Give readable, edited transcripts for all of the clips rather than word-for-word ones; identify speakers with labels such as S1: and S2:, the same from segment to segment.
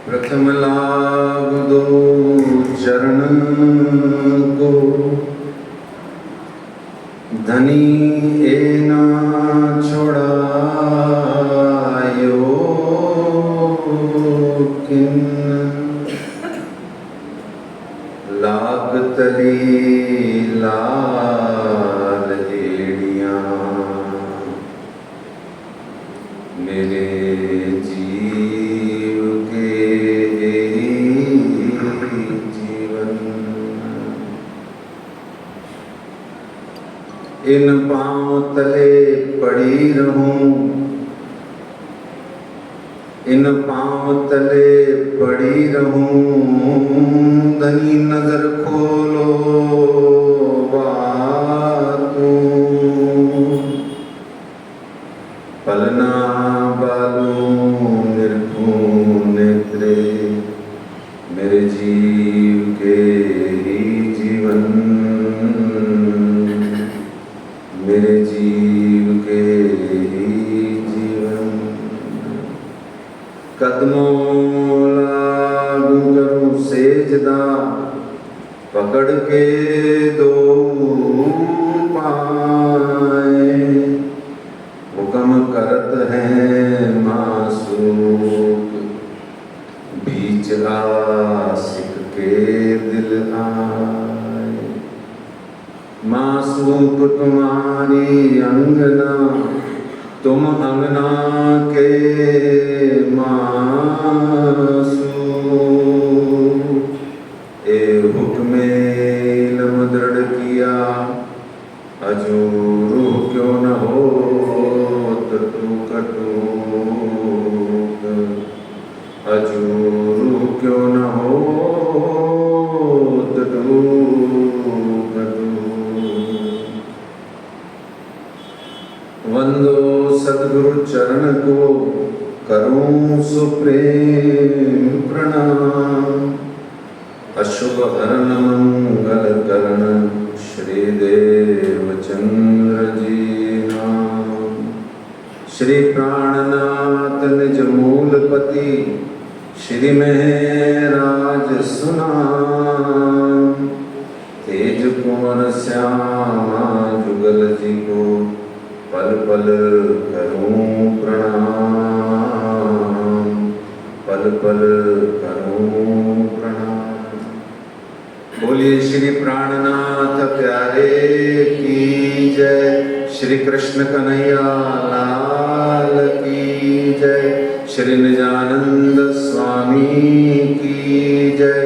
S1: प्रथम लाभ दो चरण को, धनी ए ना छोड़ायो किन, लाग तली लाल एड़ियां मेरे जीव के जीवन। इन पांव तले पड़ी रहूं, इन पांव तले पड़ी रहूं, धनी नजर खोलो बातों, पलना बालू निरखूं नेत्रे मेरे जीव के ही जीवन, मेरे जीव के ही जीवन। कदमों लागू करूं सेजदा, पकड़ के दो पाए, हुक्म करत है मासूक, बीच आशिक के दिल आए। मासूक तुम्हारी अंगना, तुम अंगना के मासूक, ए हुक्मे इल्म दृढ़ किया, अजू रूह क्यों न हो तू कटूक, अजू रूह क्यों न हो तू कटूक। वंदो सद्गुरु चरण को, करूं सुप्रेम प्रणाम, अशुभ हरण मंगल करण श्री देवचंद्र जी नाम। श्री प्राणनाथ निज मूलपति, श्री महराज सुनाम, तेज कुंवर श्यामा जुगल जी को पल पल करूं प्रणाम, पल पल करूं प्रणाम। बोलिए श्री प्राणनाथ प्यारे की जय, श्री कृष्ण कन्हैया लाल की जय, श्री निजानंद स्वामी की जय,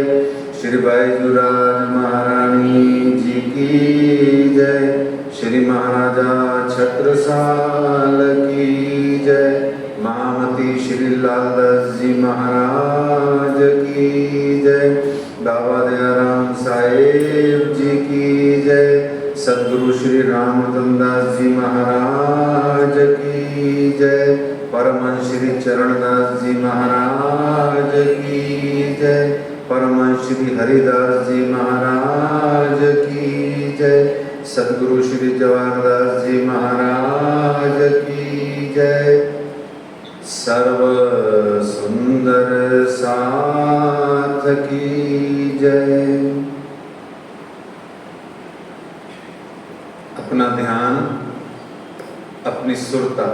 S1: श्री बैजूराज महारानी जी की जय, श्री महाराजा छत्रसाल की जय, महामती श्री लालदास जी महाराज की जय, बाबा दयाराम साहेब जी की जय, सद्गुरु श्री रामचंद्रदास जी महाराज की जय, परमहंस श्री चरणदास जी महाराज की जय, परमहंस श्री हरिदास जी महाराज की जय, सद्गुरु श्री जवाहरदास जी महाराज की जय। सर्व सुंदर साथ की जय। अपना ध्यान, अपनी सुरता,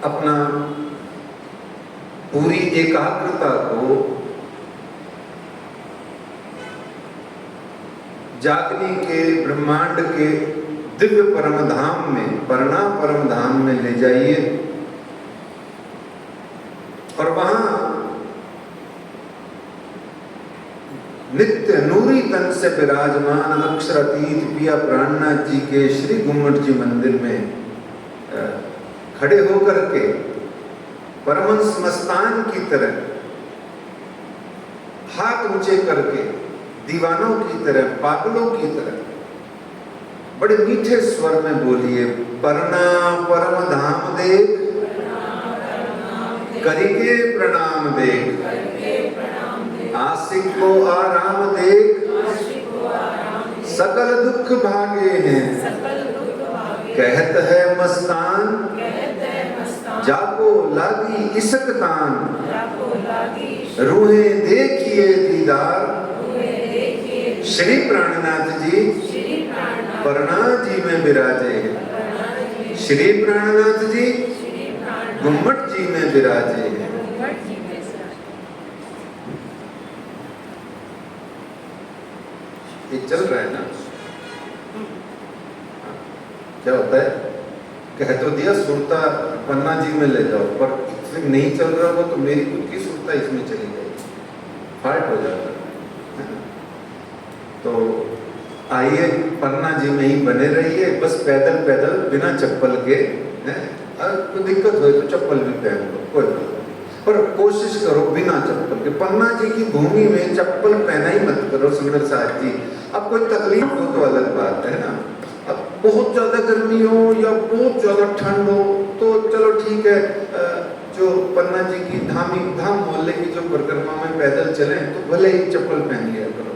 S1: अपना पूरी एकाग्रता को जागने के ब्रह्मांड के दिव्य परम धाम में, परना परम धाम में ले जाइए और वहां नित्य नूरी तन से विराजमान अक्षरातीत पिया प्राणनाथ जी के श्री गुम्मट जी मंदिर में खड़े होकर के परमहंस मस्तान की तरह हाथ ऊंचे करके दीवानों की तरह, पागलों की तरह बड़े मीठे स्वर में बोलिए, परना परम धाम देख, करिके प्रणाम देख, आशिक को आराम देख, सकल दुख भागे हैं, कहत है मस्तान, जाको लागी इसक तान, रूहें देखिए दीदार। श्री प्राणनाथ जी परना जी में विराजे हैं। श्री प्राणनाथ जी गुम्मट जी में विराजे हैं। ये चल रहा है ना? क्या होता है, कह तो दिया सुरता पन्ना जी में ले जाओ, पर इसमें नहीं चल रहा हो तो मेरी खुद की सुरता इसमें चली जाएगी, फाल्ट हो जाता है। तो आइए पन्ना जी में ही बने रहिए, बस पैदल पैदल बिना चप्पल के, कोई दिक्कत हो तो चप्पल भी पहन लो, कोई बात नहीं, पर कोशिश करो बिना चप्पल के। पन्ना जी की भूमि में चप्पल पहना ही मत करो सुंदर साहब जी। अब कोई तकलीफ हो तो अलग बात है ना, अब बहुत ज़्यादा गर्मी हो या बहुत ज़्यादा ठंड हो तो चलो ठीक है, जो पन्ना जी की धाम मोहल्ले की जो परिक्रमा में पैदल चलें तो भले ही चप्पल पहन लिया करो।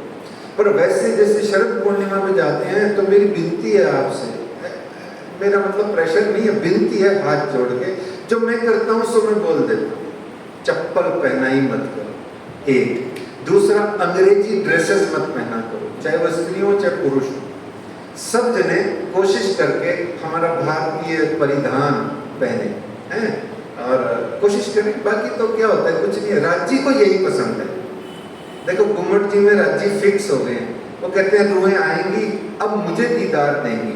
S1: पर वैसे जैसे शरद पूर्णिमा में जाते हैं तो मेरी विनती है आपसे, मेरा मतलब प्रेशर नहीं है, विनती है हाथ जोड़ के, जो मैं करता हूँ सो मैं बोल देता हूँ, चप्पल पहना ही मत करो। एक दूसरा, अंग्रेजी ड्रेसेस मत पहना करो, चाहे वह स्त्री हो चाहे पुरुष हो। सब जने कोशिश करके हमारा भारतीय परिधान पहने हैं और कोशिश करें। बाकी तो क्या होता है, कुछ नहीं है, राज्य को यही पसंद है। देखो गुम्मट जी में राज्य फिक्स हो गए हैं, वो कहते हैं रूहें आएंगी अब मुझे दीदार देंगी,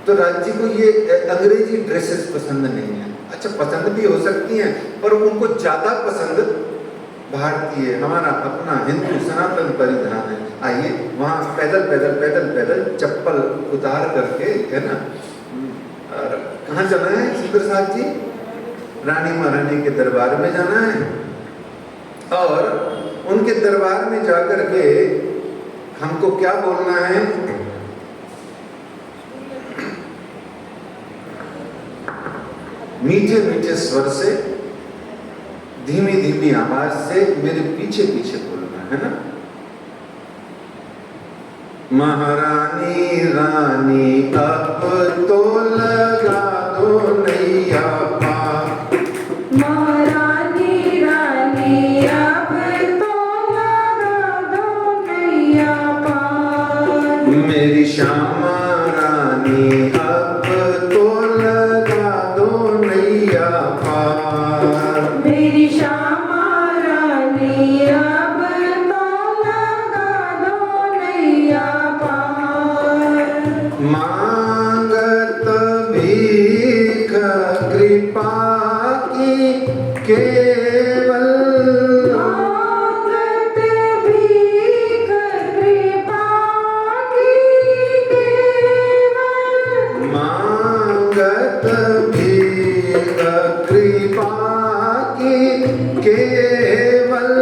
S1: तो राज्य को ये अंग्रेजी ड्रेसेस पसंद नहीं है। अच्छा पसंद भी हो सकती हैं, पर उनको ज्यादा पसंद भारतीय हमारा अपना हिंदू सनातन परिधान है। आइए वहाँ पैदल पैदल पैदल पैदल चप्पल उतार करके, है ना, और कहाँ जाना है सुंदर साहब जी? रानी महारानी के दरबार में जाना है, और उनके दरबार में जाकर के हमको क्या बोलना है? मीठे मीठे स्वर से, धीमी धीमी आवाज से मेरे पीछे पीछे बोलना है ना। महारानी रानी अब तो लगा दो नैया पार,
S2: महारानी रानी अब तो लगा दो नैया पार,
S1: मेरी श्यामा रानी अब तो लगा दो नैया पार,
S2: मेरी श्यामा रानी अब तो लगा दो नैया पार।
S1: मांगत भीख कृपा की केवल,
S2: मांगत भीख कृपा की केवल,
S1: मांगत भीख कृपा की केवल,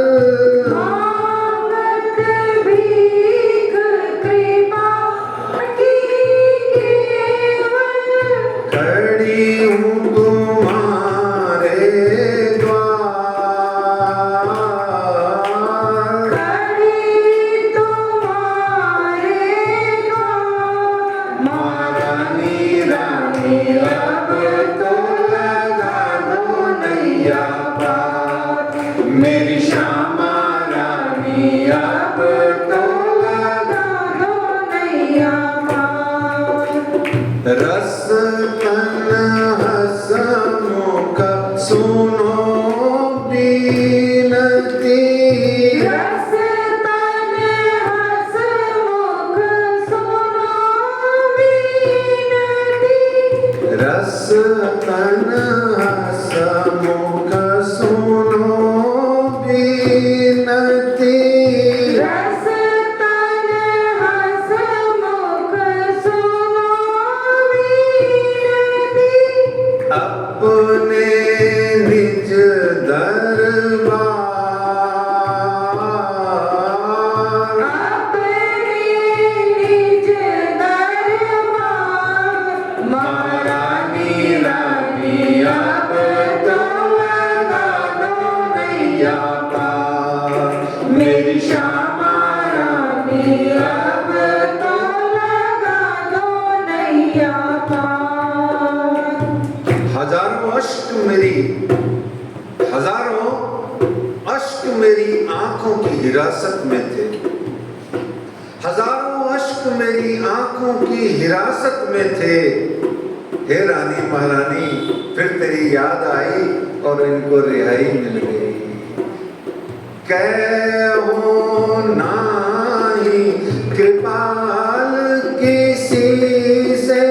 S2: मांगत भीख कृपा की केवल,
S1: खड़ी हूँ तुम्हारे द्वार,
S2: खड़ी तुम्हारे द्वार,
S1: महारानी रानी अब तो लगा दो नैया पार, मेरी श्यामा रानी अब तो लगा
S2: दो नैया पार।
S1: रस तन हसमुख सुनो बीनती,
S2: रस तन हसमुख सुनो बीनती,
S1: रस तन हसमुख सुनो बीनती,
S2: रस तन हसमुख सुनो बीनती,
S1: अपने निज दरबार,
S2: अपने निज दरबार, महारानी रानी अब तो लगा दो नैया पार, मेरी श्यामा रानी अब तो लगा दो नैया पार।
S1: हजारों अश्क मेरी, हजारों अश्क मेरी आंखों की हिरासत में थे, हजारों अश्क मेरी आंखों की हिरासत में थे। हे रानी महारानी, फिर तेरी याद आई और इनको रिहाई मिल गई। कहो नाही कृपाल किसी से,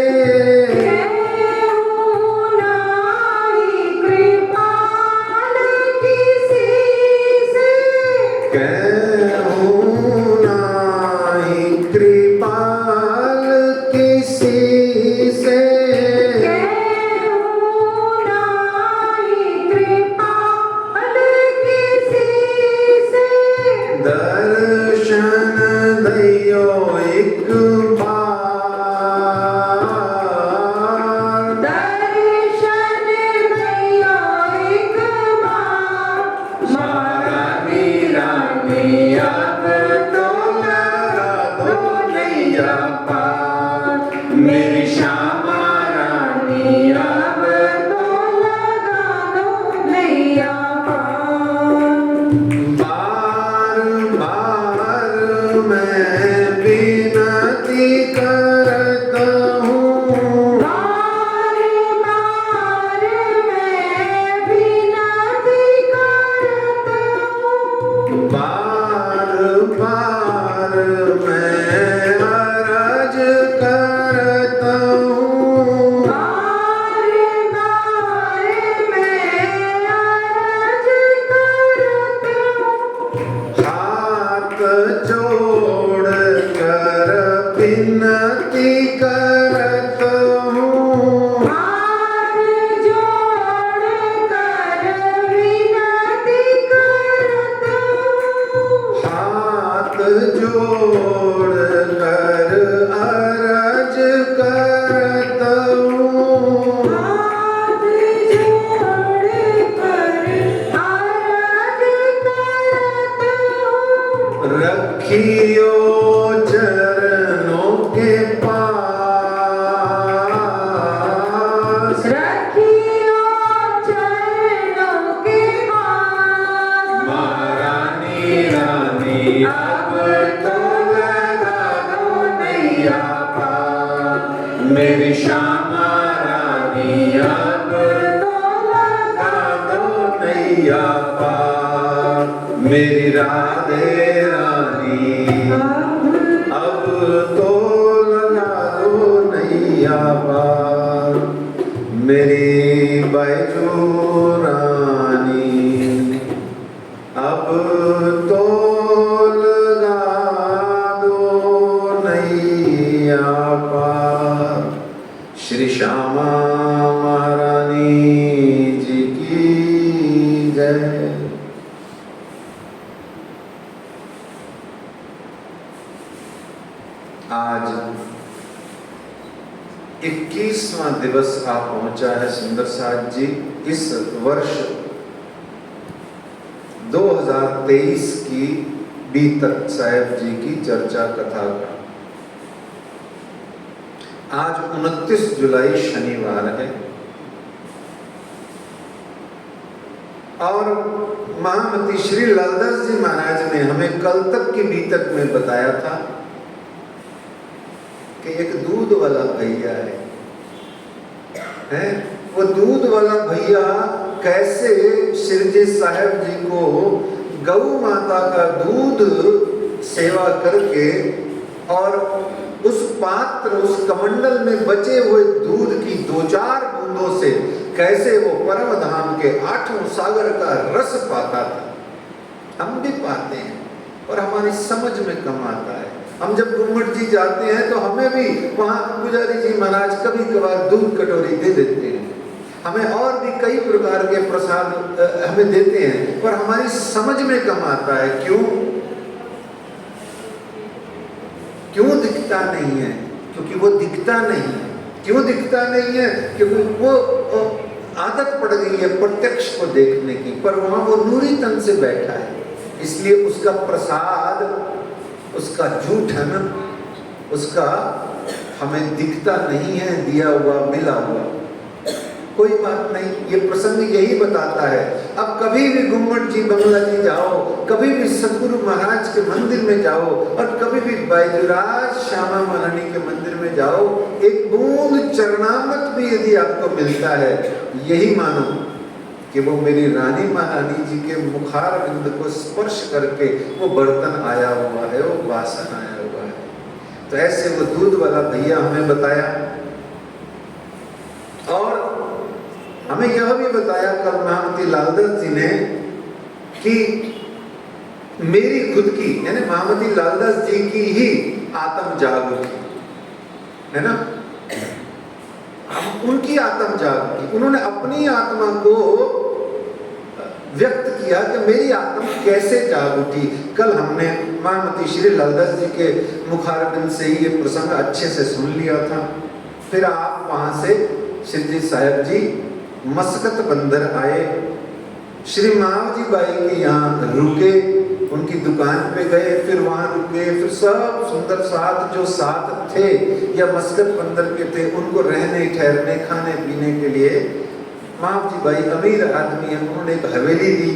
S2: मेरी श्यामा रानी अब तो लगा दो नैया पार, मेरी राधे रानी अब तो लगा दो नैया पार, मेरी बैजू रानी अब तो लगा दो नैया पार। श्री श्यामा महारानी जी की जय। आज 21वां दिवस आ पहुंचा है सुंदर साथ जी। इस वर्ष 2023 की बीतक साहेब जी की चर्चा कथा का। आज 29 जुलाई शनिवार है और महामती श्री लालदास जी महाराज ने हमें कल तक की बीतक में बताया था कि एक दूध वाला भैया है, वो दूध वाला भैया कैसे श्रीजी साहेब जी को गौ माता का दूध सेवा करके और उस पात्र, उस कमंडल में बचे हुए दूध की 2-4 बूंदों से कैसे वो परम धाम के 8वें सागर का रस पाता था। हम भी पाते हैं और हमारी समझ में कम आता है। हम जब गुम्मट जी जाते हैं तो हमें भी वहाँ पुजारी जी महाराज कभी कभार दूध कटोरी दे देते हैं, हमें और भी कई प्रकार के प्रसाद हमें देते हैं, पर हमारी समझ में कम आता है। क्यों दिखता नहीं है? क्योंकि वो दिखता नहीं है। क्यों दिखता नहीं है? क्योंकि वो आदत पड़ गई है प्रत्यक्ष को देखने की, पर वहाँ वो नूरी तन से बैठा है, इसलिए उसका प्रसाद, उसका जूठन, उसका हमें दिखता नहीं है, दिया हुआ मिला हुआ। कोई बात नहीं, ये प्रसंग यही बताता है। अब कभी भी गुम्मट जी बंगला जी जाओ, कभी भी सतगुरु महाराज के मंदिर में जाओ, और कभी भी बैजूराज श्यामा महारानी के मंदिर में जाओ, एक बूंद चरणामृत भी यदि आपको मिलता है, यही मानो कि वो मेरी रानी महारानी जी के मुखार बिंद को स्पर्श करके वो बर्तन आया हुआ है, वो वासन आया हुआ है। तो ऐसे वो दूध वाला भैया हमें बताया, और हमें यह भी बताया कल महामती लालदास जी ने कि मेरी खुद की, यानी महामती लालदास जी की ही आत्म जाग उठी है ना, हम उनकी आत्म जाग उठी, उन्होंने अपनी आत्मा को व्यक्त किया कि मेरी आत्मा कैसे जाग उठी। कल हमने महामती श्री लालदास जी के मुखारबिंद से ही ये प्रसंग अच्छे से सुन लिया था। फिर आप वहां से श्री जी साहब जी मस्कत बंदर आए, श्री मावजी बाई के यहाँ रुके, उनकी दुकान पे गए, फिर वहां रुके, फिर सब सुंदर साथ जो साथ थे या मस्कत बंदर के थे, उनको रहने ठहरने खाने पीने के लिए मावजी बाई अमीर आदमी है, उन्होंने एक हवेली दी,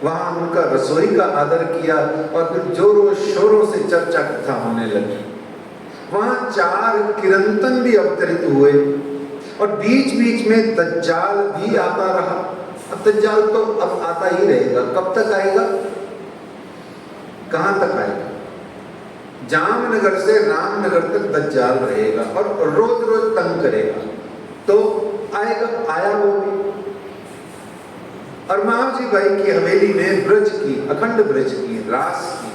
S2: वहां उनका रसोई का आदर किया, और फिर जोरों शोरों से चर्चा कथा होने लगी। वहां 4 किरंतन भी अवतरित हुए, और बीच बीच में दज्जाल भी आता रहा। अब दज्जाल तो अब आता ही रहेगा, कब तक आएगा, कहां तक आएगा? जामनगर से रामनगर तक दज्जाल रहेगा और रोज रोज तंग करेगा, तो आएगा, आया वो भी। और मावजी बाई की हवेली में ब्रज की, अखंड ब्रज की, रास की,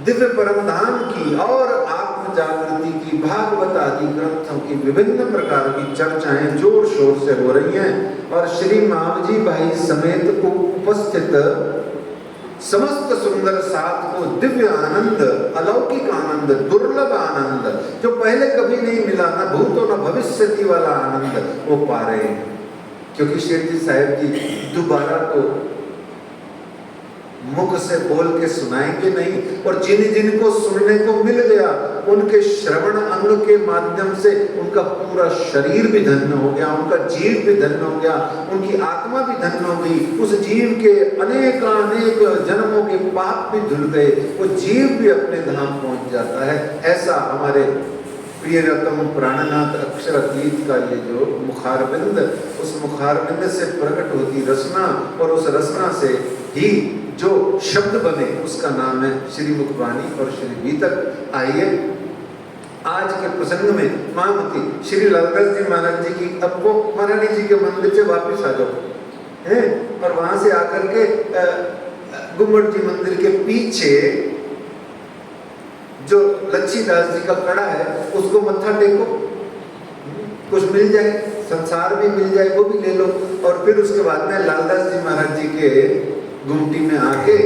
S2: दिव्य परमधाम की और आत्म जागृति की, भागवत आदि ग्रंथों की विभिन्न प्रकार की चर्चाएं जोर शोर से हो रही हैं। और श्री मावजी बाई समेत उपस्थित समस्त सुंदर साथ को दिव्य आनंद, अलौकिक आनंद, दुर्लभ आनंद, जो पहले कभी नहीं मिला, न भूतो न भविष्यति वाला आनंद वो पा रहे हैं। क्योंकि शेर जी साहब जी दोबारा तो मुख से बोल के सुनाएंगे नहीं, और जिन जिनको सुनने को मिल गया उनके श्रवण अंग के माध्यम से उनका पूरा शरीर भी धन्य हो गया, उनका जीव भी धन्य हो गया, उनकी आत्मा भी धन्य हो गई। उस जीव के अनेक जन्मों के पाप भी धुल गए, वो जीव भी अपने धाम पहुंच जाता है। ऐसा हमारे प्रियतम प्राणनाथ अक्षरातीत का ये जो मुखारबिंद, उस मुखारबिंद से प्रकट होती रसना, और उस रसना से ही जो शब्द बने उसका नाम है श्री मुखबाणी और श्री गीतक। आइए आज के प्रसंग में महामती श्री लालदास जी महाराज जी की, अब वो महारानी जी के मंदिर से वापस आ जाओ हैं, और वहां से आकर के गुम्मट जी मंदिर के पीछे जो लच्छीदास जी का कड़ा है उसको मत्था टेको, कुछ मिल जाए, संसार भी मिल जाए वो भी ले लो। और फिर उसके बाद में लालदास जी महाराज जी के गुमटी में आके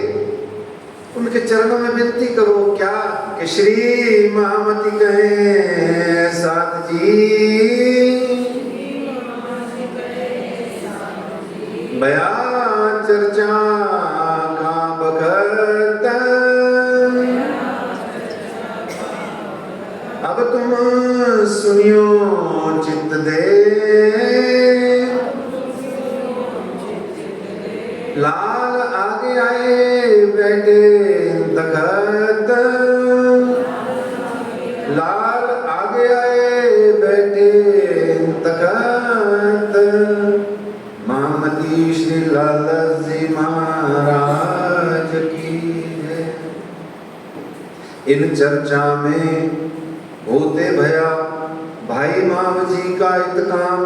S2: उनके चरणों में विनती करो, क्या कि श्री महामती कहे साथ जी, बया चर्चा का बखत, अब तुम सुनियो चित्त दे, लाल आगे आए बैठे तखत, लाल आगे आए बैठे तखत, महामती श्री लालदास जी महाराज की है। इन चर्चा में होते भया भाई मावजी का इत काम,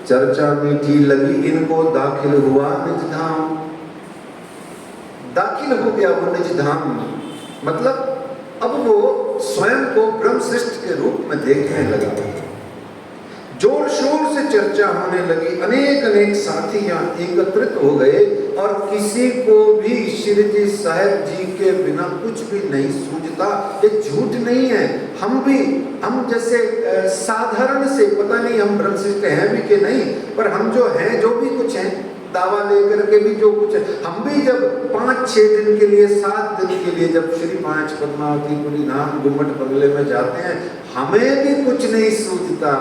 S2: चर्चा मीठी लगी इनको दाखिल हुआ निज धाम। दाखिल हो गया वो निज धाम में, मतलब अब वो स्वयं को ब्रह्मशिष्ट के रूप में देखने लगा। जोर शोर से चर्चा होने लगी, अनेक अनेक साथी यहाँ एकत्रित हो गए, और किसी को भी श्री जी साहब जी के बिना कुछ भी नहीं सूझता। ये झूठ नहीं है, हम जैसे साधारण से, पता नहीं हम ब्रह्मशिष्ट हैं भी कि नहीं, पर हम जो हैं, जो भी कुछ हैं, दावा लेकर के भी जो कुछ है, हम भी जब 5-6 दिन के लिए, 7 दिन के लिए जब श्री 5 पद्मावतीपुरी धाम गुम्मट बंगले में जाते हैं, हमें भी कुछ नहीं सूझता,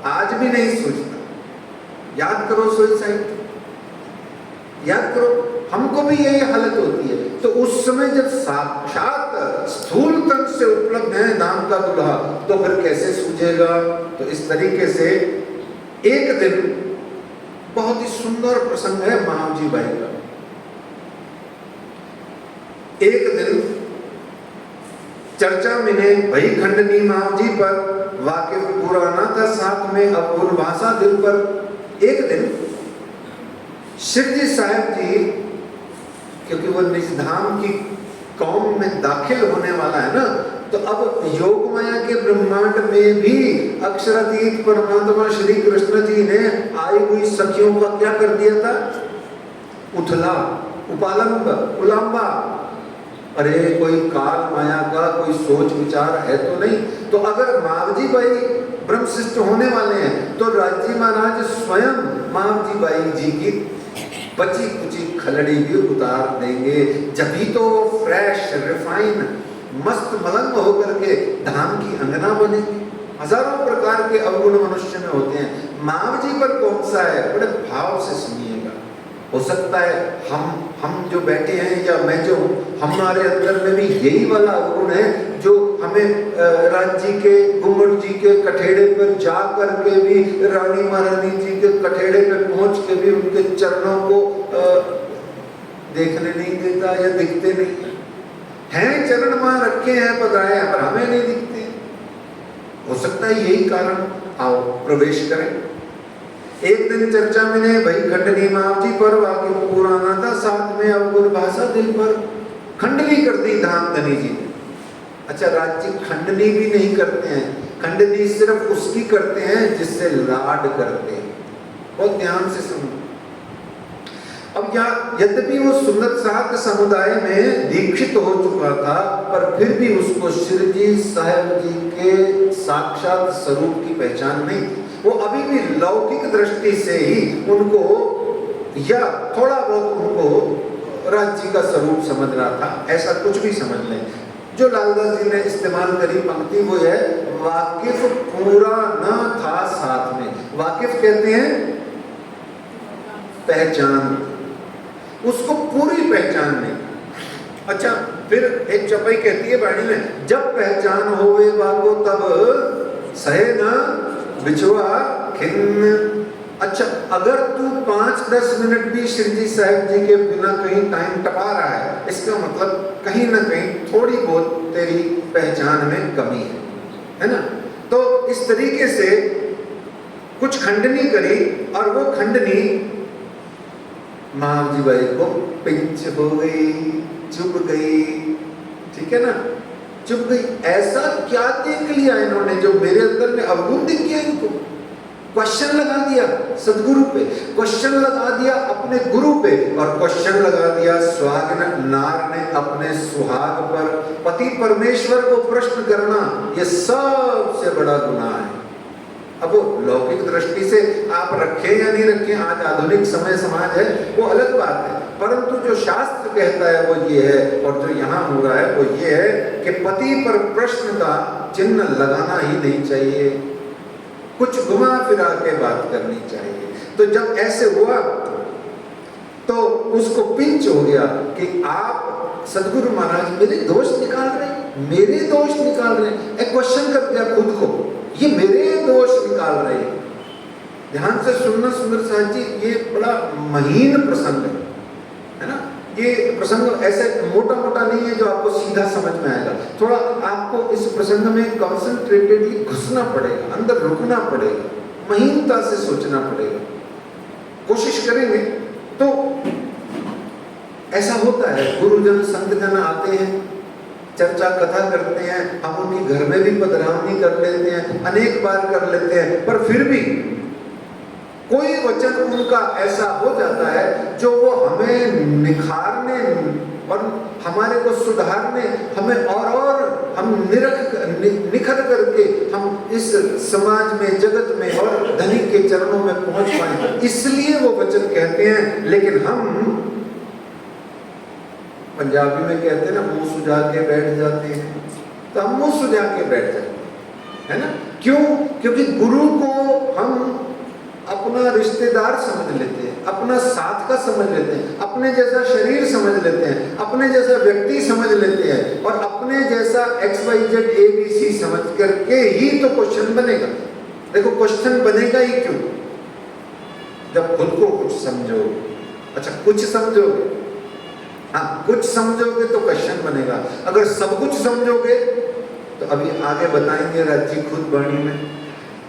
S2: आज भी नहीं सूझता। याद करो सुसाइड, याद करो, हमको भी यही हालत होती है। तो उस समय जब साक्षात स्थूल तन से उपलब्ध है नाम का दुल्हा, तो फिर कैसे सूझेगा। तो इस तरीके से एक दिन बहुत ही सुंदर प्रसंग है महावजी भाई का। एक दिन चर्चा मिले भई खंडनी महावजी पर, वाकिफ पुराना था साथ में अपूर्व भाषा दिल पर। एक दिन शिवजी साहब जी, क्योंकि वो निजधाम की कौम में दाखिल होने वाला है ना, तो अब योग माया के ब्रह्मांड में भी अक्षरातीत परमात्मा श्री कृष्ण जी ने आई हुई सखियों का क्या कर दिया था, उथला, उपालंब, उलांबा। अरे कोई काल माया का कोई सोच विचार है तो नहीं। तो अगर मावजी भाई ब्रह्मशिष्ट होने वाले हैं तो राजी महाराज स्वयं मावजी भाई जी की बची कुची खलड़ी भी उतार देंगे, जब ही तो फ्रेश रिफाइन मस्त मलंग होकर के धाम की अंगना बनेगी। हजारों प्रकार के अवगुण मनुष्य में होते हैं, मावजी पर कौन सा है, बड़े भाव से सुनिएगा। हो सकता है हम जो बैठे हैं या मैं जो हूँ, हमारे अंदर में भी यही वाला अवगुण है जो हमें राज्य के गुम्मट जी के कठेड़े पर जा करके भी, रानी महारानी जी के कठेड़े पर पहुंच के भी उनके चरणों को देखने नहीं देता या दिखते नहीं हैं। चरण वहां रखे हैं पधराए, पर हमें नहीं दिखते। हो सकता है यही कारण। आओ प्रवेश करें। एक दिन चर्चा में ने भाई खंडनी मावजी पर, वाकिफ पुराना था साथ में अवगुण भाषा दिल पर। खंडनी कर दी धाम धनी जी ने। अच्छा, राज्य खंडनी भी नहीं करते हैं, खंडनी सिर्फ उसकी करते हैं जिससे लाड करते हैं। बहुत ध्यान से सुनो। अब यहाँ यद्यपि वो सुंदर साहब समुदाय में दीक्षित हो चुका था, पर फिर भी उसको शिवजी साहब जी के साक्षात स्वरूप की पहचान नहीं थी। वो अभी भी लौकिक दृष्टि से ही उनको या थोड़ा बहुत उनको राज्य का स्वरूप समझ रहा था। ऐसा कुछ भी समझ लें। जो लालदास जी ने इस्तेमाल करी पंक्ति वो है, वाकिफ पूरा न था साथ में। वाकिफ कहते हैं पहचान, उसको पूरी पहचान नहीं। अच्छा, फिर एक चौपाई कहती है वाणी में, जब पहचान होवे वाको तब सहे न बिछुआ खिन्न। अच्छा, अगर तू 5-10 मिनट भी शिवजी साहब जी के बिना कहीं टाइम टपा रहा है, इसका मतलब कहीं ना कहीं थोड़ी बहुत तेरी पहचान में कमी है ना। तो इस तरीके से कुछ खंडनी करी, और वो खंडनी महावजी बाई को पिंच हो गई, चुभ गई। ठीक है ना, चुप गई। ऐसा क्या देख लिया इन्होंने जो मेरे अंदर में अवगुण दिख गया इनको। क्वेश्चन लगा दिया सदगुरु पे, क्वेश्चन लगा दिया अपने गुरु पे, और क्वेश्चन लगा दिया सुहागिन नार ने अपने सुहाग पर। पति परमेश्वर को प्रश्न करना ये सबसे बड़ा गुनाह है। अब वो लौकिक दृष्टि से आप रखें या नहीं रखें, आज आधुनिक समय समाज है, वो अलग बात है, परंतु जो शास्त्र कहता है वो ये है, और जो यहाँ हो रहा है वो ये है कि पति पर प्रश्न का चिन्ह लगाना ही नहीं चाहिए, कुछ घुमा फिरा के बात करनी चाहिए। तो जब ऐसे हुआ तो उसको पिंच हो गया कि आप सदगुरु महाराज मेरे दोष निकाल रहे हैं, मेरे दोष निकाल रहे हैं। एक क्वेश्चन कर दिया खुद को, ये मेरे दोष निकाल रहे हैं। ध्यान से सुनना सुंदर साहब जी, ये बड़ा महीन प्रसंग है ना। ये प्रसंग ऐसे मोटा मोटा नहीं है जो आपको सीधा समझ में आएगा। थोड़ा आपको इस प्रसंग में कॉन्सेंट्रेटेडली घुसना पड़ेगा, अंदर रुकना पड़ेगा, महीनता से सोचना पड़ेगा। कोशिश करेंगे तो ऐसा होता है। गुरुजन संतजन आते हैं, चर्चा कथा करते हैं, हम उनकी घर में भी पधरावनी कर लेते हैं, अनेक बार कर लेते हैं, पर फिर भी कोई वचन उनका ऐसा हो जाता है जो वो हमें निखारने और हमारे को सुधारने, हमें और हम निखर करके हम इस समाज में, जगत में और धनी के चरणों में पहुंच पाए, इसलिए वो वचन कहते हैं। लेकिन हम पंजाबी में कहते हैं ना, मुंह सुझा के बैठ जाते हैं, तो हम मुंह सुझा के बैठ जाते हैं, है ना। क्यों? क्योंकि गुरु को हम अपना रिश्तेदार समझ लेते हैं, अपना साथ का समझ लेते हैं, अपने जैसा शरीर समझ लेते हैं, अपने जैसा व्यक्ति समझ लेते हैं और अपने जैसा XYZ ABC समझ करके ही तो क्वेश्चन बनेगा। देखो क्वेश्चन बनेगा ही क्यों? जब खुद को कुछ समझोगे। अच्छा कुछ समझोगे, हाँ कुछ समझोगे तो क्वेश्चन बनेगा। अगर सब कुछ समझोगे तो अभी आगे बताएंगे राज्य खुद वाणी में।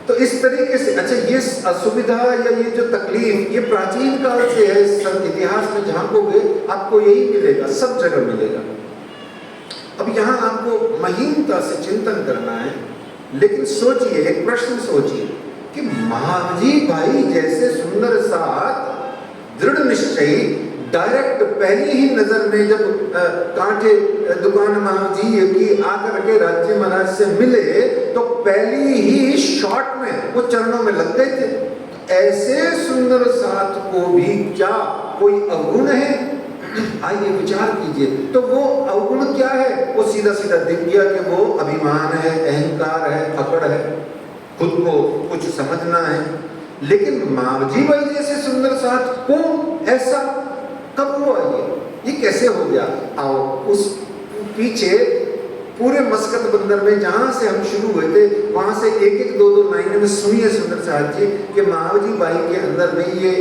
S2: तो इस तरीके से अच्छा ये असुविधा या ये जो तकलीफ ये प्राचीन काल से है। सब इतिहास में झांकोगे आपको यही मिलेगा, सब जगह मिलेगा। अब यहाँ आपको महीनता से चिंतन करना है, लेकिन सोचिए, एक प्रश्न सोचिए कि महाजी भाई जैसे सुंदर साथ दृढ़ निश्चयी डायरेक्ट पहली ही नजर में जब कांटे दुकान महाजी की आकर के राज्य महाराज से मिले तो पहली ही शॉट में वो चरणों में लग गए थे। तो ऐसे सुंदर साथ को भी क्या कोई अवगुण है? आइए विचार कीजिए। तो वो अवगुण क्या है? वो सीधा सीधा दिख गया कि वो अभिमान है, अहंकार है, अकड़ है, खुद को कुछ समझना है। लेकिन मावजी भाई जैसे सुंदर साथ को ऐसा कब हुआ? ये कैसे हो गया? आओ उस पीछे पूरे मस्कत बंदर में जहां से हम शुरू हुए थे वहां से एक एक दो दो लाइनें में सुनिए सुंदर साथ जी कि मावजी भाई के अंदर में ये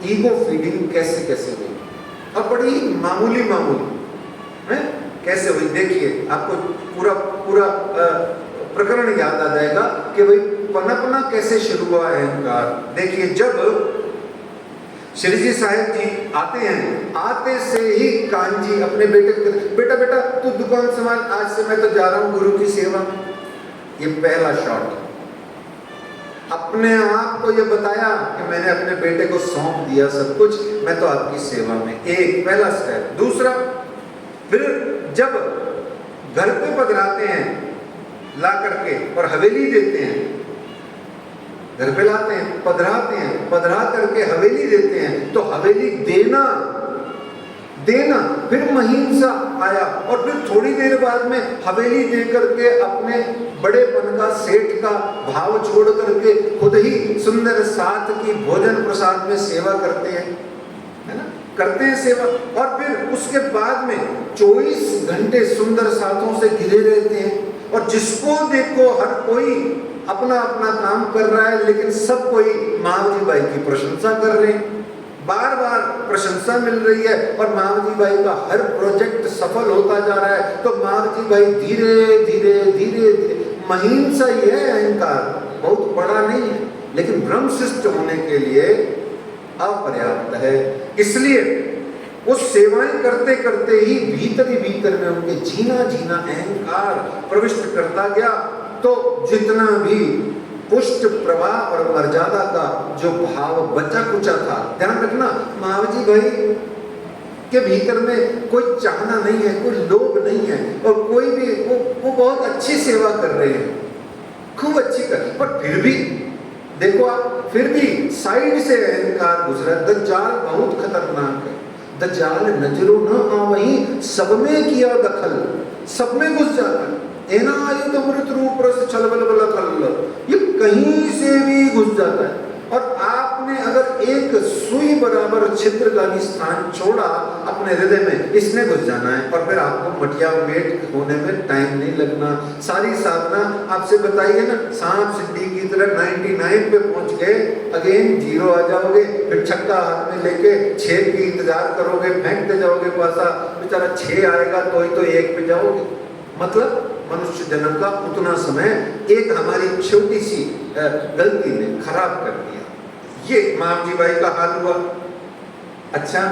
S2: ईगो फीडिंग कैसे कैसे हुई और बड़ी मामूली है कैसे हुई। देखिए आपको पूरा पूरा प्रकरण याद आ जाएगा कि भाई पनपना कैसे शुरू हुआ अहंकार। देखिए जब श्री जी साहिब जी आते हैं, आते से ही कांजी अपने बेटे को बेटा बेटा तू दुकान संभाल, आज से मैं तो जा रहा हूं गुरु की सेवा में। ये पहला शॉट, अपने आप को ये बताया कि मैंने अपने बेटे को सौंप दिया सब कुछ, मैं तो आपकी सेवा में। एक पहला स्टेप। दूसरा, फिर जब घर पे पधराते हैं ला करके और हवेली देते हैं, घर पे लाते हैं, पधरा करके हवेली देते हैं, तो हवेली देना फिर महिंसा आया और फिर थोड़ी देर बाद में हवेली दे करके अपने बड़ेपन का सेठ का भाव छोड़ करके खुद ही सुंदर साथ की भोजन प्रसाद में सेवा करते हैं, है ना, करते हैं सेवा। और फिर उसके बाद में 24 घंटे सुंदर साथों से घिरे रहते हैं और जिसको देखो हर कोई अपना अपना काम कर रहा है, लेकिन सब कोई महावजी भाई की प्रशंसा कर रहे हैं, बार बार प्रशंसा मिल रही है और महावजी भाई का हर प्रोजेक्ट सफल होता जा रहा है। तो महावजी भाई धीरे धीरे महिंसा ही है, अहंकार बहुत बड़ा नहीं है, लेकिन ब्रह्मशिष्ट होने के लिए अपर्याप्त है। इसलिए वो सेवाएं करते करते ही भीतर में उनके जीना अहंकार प्रविष्ट करता गया। तो जितना भी पुष्ट प्रवाह और मर्यादा का जो भाव बचा कुचा था, ध्यान रखना महावजी भाई के भीतर में कोई चाहना नहीं है, कोई लोभ नहीं है और कोई भी वो बहुत अच्छी सेवा कर रहे हैं, खूब अच्छी कर। पर फिर भी देखो आप, फिर भी साइड से अहंकार घुस रहा है। दज्जाल बहुत खतरनाक है। दज्जाल नजरों न आवहीं, सब में किया दखल, सब में घुस जाता है। एना आयुध अमृत रूप रस छलबल बल खल, ये कहीं से भी घुस जाता है। और आपने अगर एक सुई बराबर छिद्र का भी स्थान छोड़ा अपने हृदय में, इसने घुस जाना है और फिर आपको मटिया मेट होने में टाइम नहीं लगना। सारी साधना आपसे बताइए ना, सांप सीढ़ी की तरह 99 पे पहुंच गए, अगेन 0 आ जाओगे, फिर छक्का हाथ में लेके 6 की इंतजार करोगे, फेंकते जाओगे पासा, बेचारा 6 आएगा तो ही तो 1 पे जाओगे। मतलब मनुष्य जन्म का उतना समय एक हमारी छोटी सी गलती ने खराब कर दिया। ये महावजी भाई का हाल हुआ। अच्छा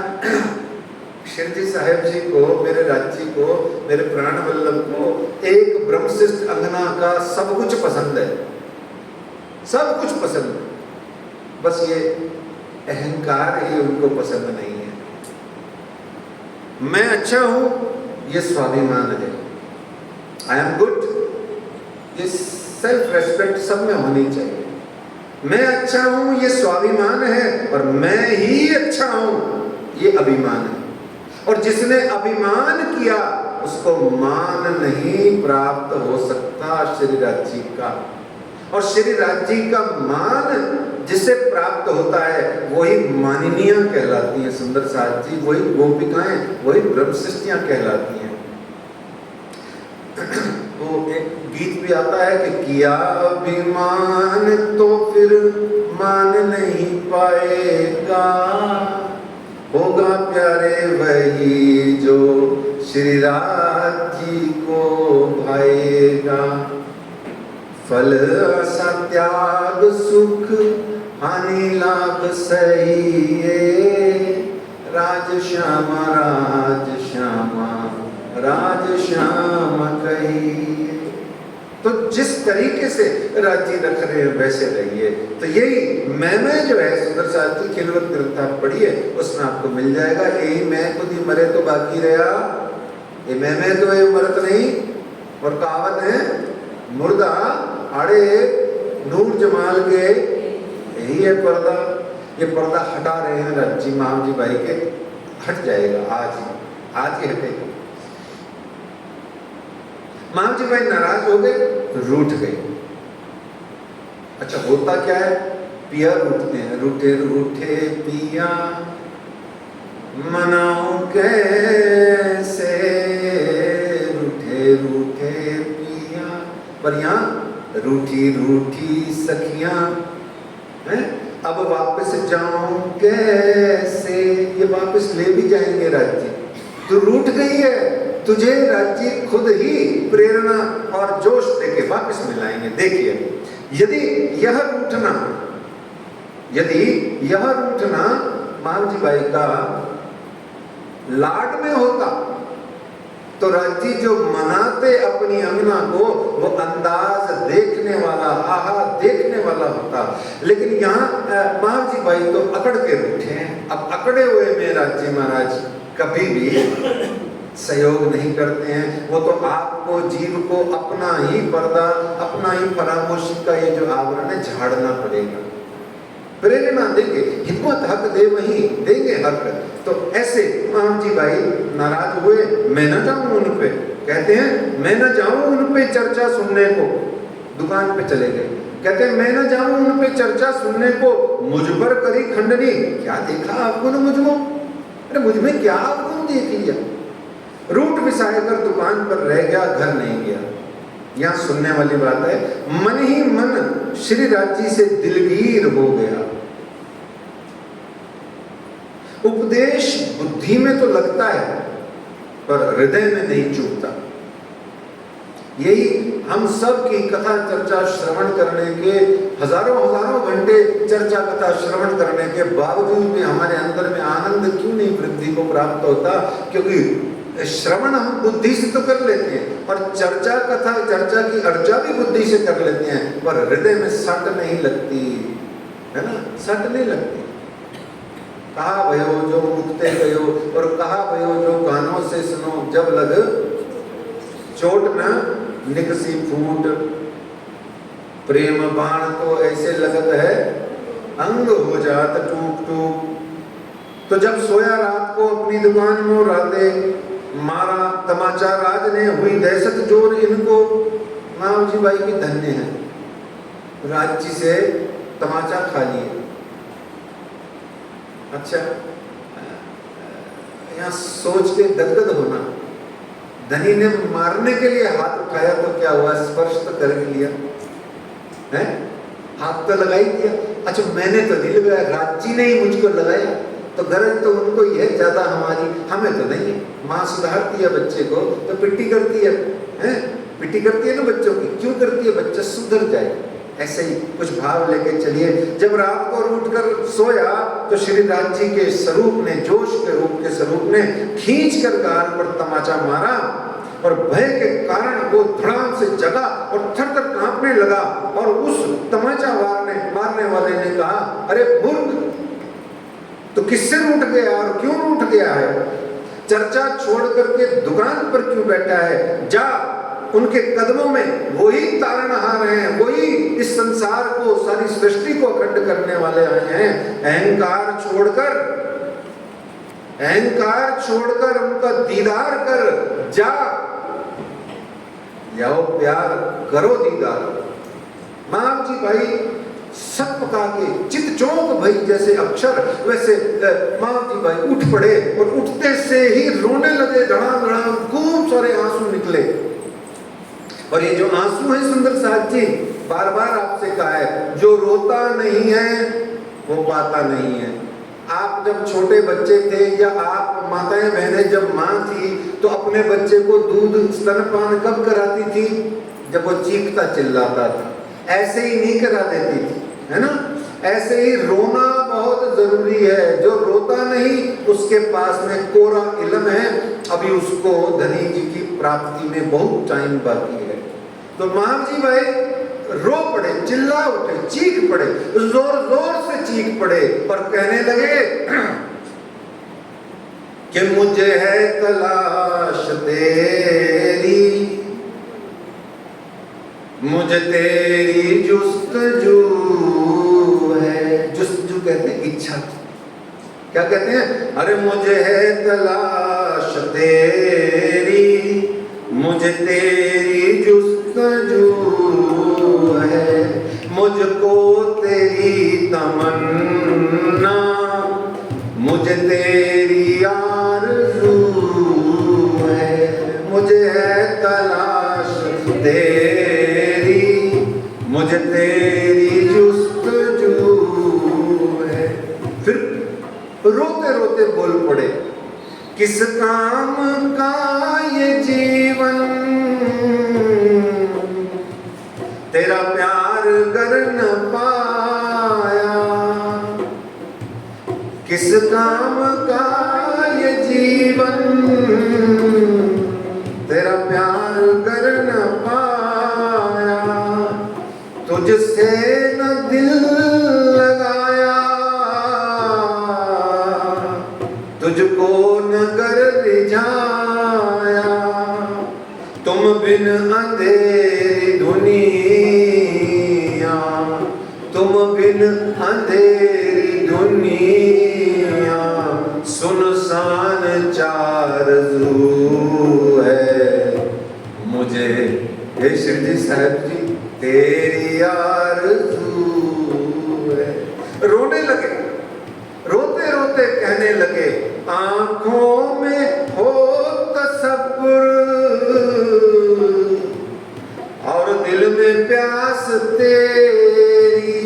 S2: शिरजी साहेब जी को, मेरे राज्य को, मेरे प्राण वल्लभ को एक ब्रह्मशिष्ट अंगना का सब कुछ पसंद है, सब कुछ पसंद है, बस ये अहंकार ही उनको पसंद नहीं है। मैं अच्छा हूं ये स्वाभिमान है, आई एम गुड, ये सेल्फ रेस्पेक्ट सब में होनी चाहिए। मैं अच्छा हूं ये स्वाभिमान है और मैं ही अच्छा हूं ये अभिमान है। और जिसने अभिमान किया उसको मान नहीं प्राप्त हो सकता श्री राज्य का। और श्री राज्य का मान
S1: जिसे प्राप्त होता है वही माननीय कहलाती हैं सुंदर साथ जी, वही गोपिकाएं, वही ब्रह्म सृष्टियां कहलाती हैं। तो एक गीत भी आता है कि किया अभिमान तो फिर मान नहीं पाएगा, होगा प्यारे वही जो श्री राज जी को भाएगा। फल आशा त्याग सुख हानि लाभ सही, राज श्यामा राज श्यामा राज श्यामा कही। तो जिस तरीके से राज्य रख रहे हैं वैसे रहिए। तो यही मैं जो है सुंदर साथ जी खिलवत ग्रंथा पढ़िए, उसमें आपको मिल जाएगा। यही मैं खुद ही मरे तो बाकी रहा, ये मैं तो ये मरत नहीं। और कहावत है मुर्दा आड़े नूर जमाल के, यही है पर्दा। ये पर्दा हटा रहे हैं राज्य महाम जी भाई के, हट जाएगा आज ही हटेगा। महाम जी भाई नाराज हो गए, रूठ गए। अच्छा होता क्या है, पिया रूठते हैं। रूठे रूठे पिया मनाऊं कैसे, रूठे रूठे पिया। पर यहाँ रूठी रूठी सखियां हैं, अब वापस जाऊं कैसे। ये वापस ले भी जाएंगे राज्य, तू रूठ गई है, तुझे राज्य खुद ही प्रेरणा और जोश देके वापस मिलाएंगे। देखिए यदि यह रूठना महाम जी भाई का लाड में होता तो राज्य जो मनाते अपनी अंगना को, वो अंदाज देखने वाला, आहा देखने वाला होता। लेकिन यहाँ महाम जी भाई तो अकड़ के रूठे हैं। अब अकड़े हुए में राज्य महाराज कभी भी सहयोग नहीं करते हैं। वो तो आपको जीव को अपना ही पर्दा, अपना ही फरामोशी का ये जो आवरण है झाड़ना पड़ेगा। प्रेरणा देंगे, हिम्मत हक दे वही देंगे हक। तो ऐसे महाम जी भाई नाराज हुए, मैं न जाऊं उन पे। कहते हैं मैं न जाऊं उन पे चर्चा सुनने को। दुकान पे चले गए, कहते हैं मैं न जाऊं उन पे चर्चा सुनने को, मुझ पर करी खंडनी। क्या देखा आपको न मुझको, अरे मुझ में क्या आपको देख लिया। रूट बिसाए कर दुकान पर रह गया, घर नहीं गया। यहां सुनने वाली बात है, मन ही मन श्री राज्य से दिलगीर हो गया। उपदेश बुद्धि में तो लगता है पर हृदय में नहीं चुभता। यही हम सब की कथा चर्चा श्रवण करने के हजारों घंटे चर्चा कथा श्रवण करने के बावजूद भी हमारे अंदर में आनंद क्यों नहीं वृद्धि को प्राप्त होता। क्योंकि श्रवण हम बुद्धि से तो कर लेते हैं और चर्चा कथा चर्चा की अर्चा भी बुद्धि से कर लेते हैं, पर हृदय में सट नहीं लगती है ना, सट नहीं लगती। कहा भयो जो मुक्ते गयो और कहा भयो जो कानों से सुनो, जब लग चोट न निकसी फूट। प्रेम बाण तो ऐसे लगत है अंग हो जात टूक टूक। तो जब सोया रात को अपनी दुकान में राते, मारा तमाचा राज ने हुई दहशत जोर इनको। महाम जी भाई की धन्य है, राज्य से तमाचा खा लिए। अच्छा यहाँ सोच के गदगद होना, धनी ने मारने के लिए हाथ उठाया तो क्या हुआ, स्पर्श तो कर लिया है, हाथ तो लगा ही दिया। अच्छा मैंने तो नहीं लगाया, राज्य ने ही मुझको लगाया, तो गरज तो उनको ही है ज्यादा, हमारी हमें तो नहीं है। माँ सुधारती है बच्चे को तो पिट्टी करती है, पिट्टी करती है ना बच्चों की, क्यों करती है, बच्चा सुधर जाए। ऐसे ही कुछ भाव लेके चलिए। जब रात को रूठ कर सोया तो श्री राज्य के स्वरूप ने, जोश के रूप के स्वरूप ने खींच कर गाल पर तमाचा मारा और भय के कारण वो धड़ाम से जगा और थर थर कांपने लगा। और उस तमाचा मारने वाले ने कहा, अरे मूर्ख, तो किससे रूठ गया और क्यों रूठ गया है, चर्चा छोड़ करके दुकान पर क्यों बैठा है, जा उनके कदमों में वही तारणहार हैं, वही इस संसार को, सारी सृष्टि को अखंड करने वाले आए हैं। अहंकार छोड़कर उनका दीदार कर, जा जाओ प्यार करो दीदार। महाम जी भाई
S2: सब पका के चित चौंक भई जैसे अक्षर, वैसे महावती भाई उठ पड़े और उठते से ही रोने लगे, धड़ाम धड़ाम खूब सारे आंसू निकले। और ये जो आंसू है सुंदर साथ जी, बार बार आपसे कहा है, जो रोता नहीं है वो पाता नहीं है। आप जब छोटे बच्चे थे या आप माताएं बहनें जब माँ थी तो अपने बच्चे को दूध स्तनपान कब कराती थी? जब वो चीखता चिल्लाता था, ऐसे ही नहीं करा देती थी, है ना? ऐसे ही रोना बहुत जरूरी है। जो रोता नहीं उसके पास में कोरा इल्म है, अभी उसको धनी जी की प्राप्ति में बहुत टाइम बाकी है। तो महावजी भाई रो पड़े, चिल्ला उठे, चीख पड़े, जोर जोर से चीख पड़े और कहने लगे कि मुझे है तलाश तेरी, मुझे तेरी जुस्तजू है। जुस्तजू कहते हैं इच्छा, क्या कहते हैं? अरे मुझे है तलाश तेरी, मुझे तेरी जुस्तजू है, मुझको तेरी तमन्ना, मुझे तेरी आरज़ू है, मुझे है तलाश तेरी, मुझे तेरी जुस्तजू है। फिर रोते रोते बोल पड़े, किस काम का ये जीवन, तेरा प्यार गर न पाया, किस काम का ये जीवन, तेरा प्यार गर न पाया, तुझसे न दिल लगाया, तुझको न कर रिझाया, तुम बिन अंधेरी दुनिया, तुम बिन अंधेरी दुनिया, सुनसान चारज़ू है, मुझे हे शिवजी साहब जी तेरी आरज़ू है। रोने लगे, रोते रोते कहने लगे, आंखों में हो तसब्बुर और दिल में प्यास तेरी,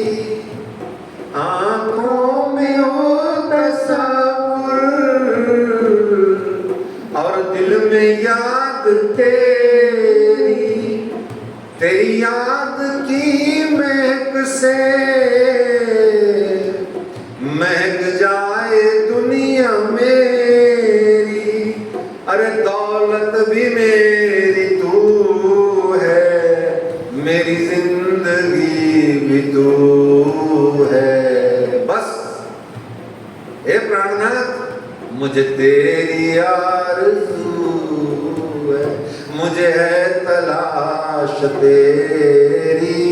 S2: आंखों में हो तसब्बुर और दिल में याद तेरी, तेरी याद की महक से महक जाए दुनिया मेरी, अरे दौलत भी मेरी तू है, मेरी जिंदगी भी तू है। बस हे प्राणनाथ, मुझे तेरी आरज़ू है, मुझे है तलाश तेरी,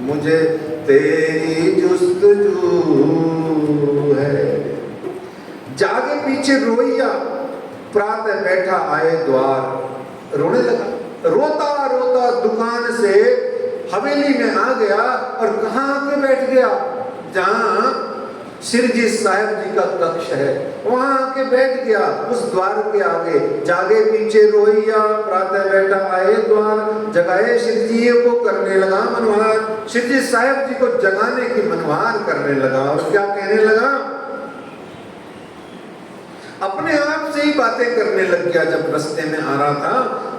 S2: मुझे तेरी जुस्तजू है। जागे पीछे रोइया, प्रातः बैठा आए द्वार, रोने लगा, रोता रोता दुकान से हवेली में आ गया और कहाँ आके बैठ गया? जहाँ शिरजी साहब जी का कक्ष है, वहां आके बैठ गया उस द्वार के आगे। जागे पीछे रोइया, प्रातः बैठा आए द्वार, जगाए शिरजी को करने लगा मनवार। शिरजी साहब जी को जगाने की मनवार करने लगा और क्या कहने लगा? अपने आप से ही बातें करने लग गया। जब रास्ते में आ रहा था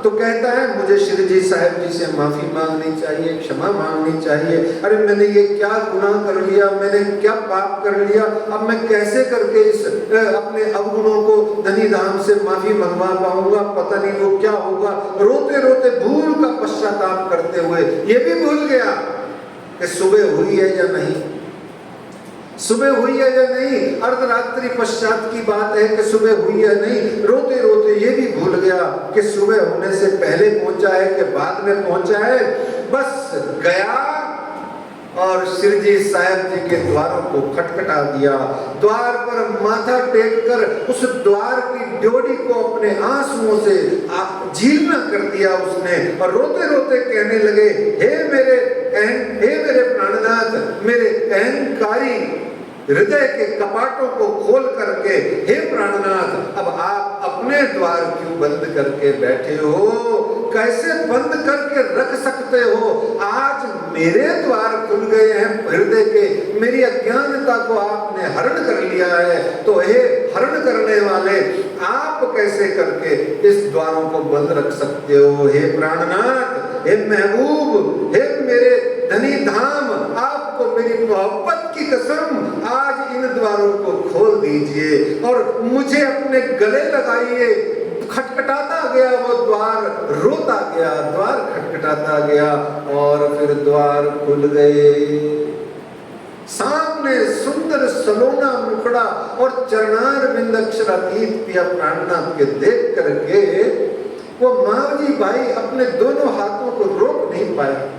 S2: तो कहता है, मुझे शिरजी साहब जी से माफी मांगनी चाहिए, क्षमा मांगनी चाहिए। अरे मैंने ये क्या गुनाह कर लिया, मैंने क्या पाप कर लिया, अब मैं कैसे करके इस अपने अवगुणों को धनी धाम से माफी मंगवा पाऊंगा, पता नहीं वो क्या होगा। रोते रोते भूल का पश्चाताप करते हुए ये भी भूल गया कि सुबह हुई है या नहीं, सुबह हुई है या नहीं, अर्धरात्रि पश्चात की बात है कि सुबह हुई है नहीं। रोते रोते ये भी भूल गया कि सुबह होने से पहले पहुंचा है कि बाद में पहुंचा है। बस गया और शिरजी साहब जी के द्वारों को खटखटा दिया। द्वार पर माथा टेक कर उस द्वार की ड्योढ़ी को अपने आंसुओं से झीलना कर दिया उसने और रोते रोते कहने लगे, हे मेरे
S1: हे मेरे प्राणनाथ, मेरे अहंकारी हृदय के कपाटों को खोल करके, हे प्राणनाथ, अब आप अपने द्वार क्यों बंद करके बैठे हो? कैसे बंद करके रख सकते हो? आज मेरे द्वार खुल गए हैं हृदय के, मेरी अज्ञानता को आपने हरण कर लिया है, तो हे हरण करने वाले, आप कैसे करके इस द्वारों को बंद रख सकते हो? हे प्राणनाथ, हे महबूब, हे मेरे धनी धाम, आपको मेरी मोहब्बत की कसम, आज इन द्वारों को खोल दीजिए और मुझे अपने गले लगाइए। खटखटाता गया वो द्वार, रोता गया, द्वार खटखटाता गया और फिर द्वार खुल गए। सामने सुंदर सलोना मुखड़ा और चरणार बिंद अक्षरातीत पिया प्राणनाथ के देख करके वो मावजी भाई अपने दोनों हाथों को रोक नहीं पाया।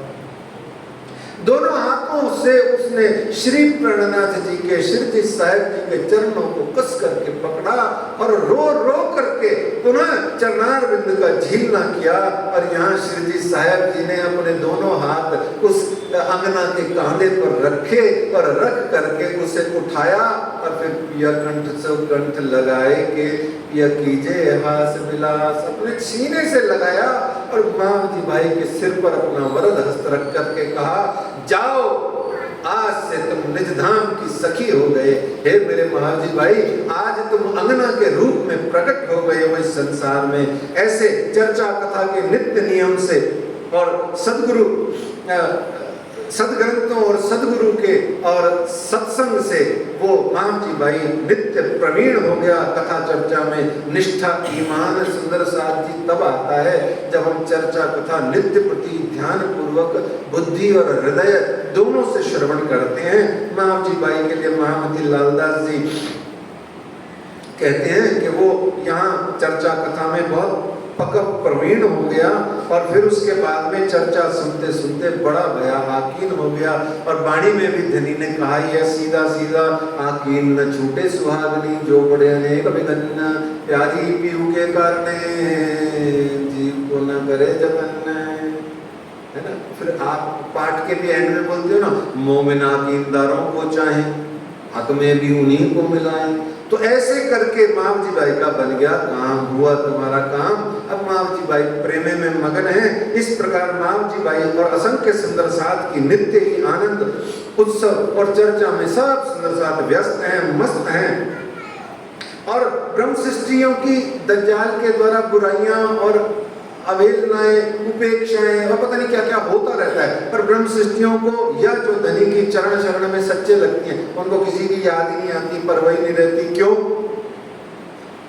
S1: दोनों हाथों से उसने श्री प्राणनाथ जी के, श्री जी साहब जी के चरणों को कस करके पकड़ा और रो रो करके पुनः चरणार बिंद का झीलना किया। और यहाँ श्री जी साहब जी ने अपने दोनों हाथ उस अंगना के कांधे पर रखे और रख करके उसे उठाया और फिर पिया कंठ से कंठ लगाए के पिया कीजिए हास विलास अपने सीने से लगाया और मावजी भाई के सिर पर अपना वरद हस्त रख करके कहा, जाओ, आज से तुम निज धाम की सखी हो गए। हे मेरे महाजी भाई, आज तुम अंगना के रूप में प्रकट हो गए हो इस संसार में। ऐसे चर्चा कथा के नित्य नियम से और सदगुरु सदग्रंथों और सदगुरु के और सत्संग से वो मामजी भाई नित्य प्रवीण हो गया। कथा चर्चा में निष्ठा, ईमान, सुंदर साथ जी तब आता है जब हम चर्चा कथा नित्य प्रति ध्यान पूर्वक बुद्धि और हृदय दोनों से श्रवण करते हैं। मामजी भाई के लिए महामती लालदास जी कहते हैं कि वो यहाँ चर्चा कथा में बहुत पक्का प्रवीण हो गया और फिर उसके बाद में चर्चा सुनते सुनते बड़ा भया आकीन हो गया। और वाणी में भी धनी ने कहा है सीधा सीधा, आकीन न छूटे सुहागनी जो बड़े अनेक अभिगन्ना, प्यारी पीहू के कारणे जीव को न करे जतन, है ना। फिर आप पाठ के भी एंड में बोलते हो ना, मोमिन आकीनदारों को चाहे हक में भी उन्हीं को मिलाएं। तो ऐसे करके मावजी भाई का बन गया काम, हुआ तुम्हारा काम। अब मावजी भाई प्रेमे में मगन है। इस प्रकार मावजी भाई और असंख्य सुंदर साथ की नित्य ही आनंद उत्सव और चर्चा में सब सुंदर साथ व्यस्त हैं, मस्त हैं। और ब्रह्म सृष्टियों की दज्जाल के द्वारा बुराइयां और अवहेलनाएं, उपेक्षाएं और पता नहीं क्या क्या होता रहता है, पर ब्रह्म सृष्टियों को या जो धनी की चरण शरण में सच्चे लगती हैं उनको किसी की याद ही नहीं आती, परवाह नहीं रहती। क्यों?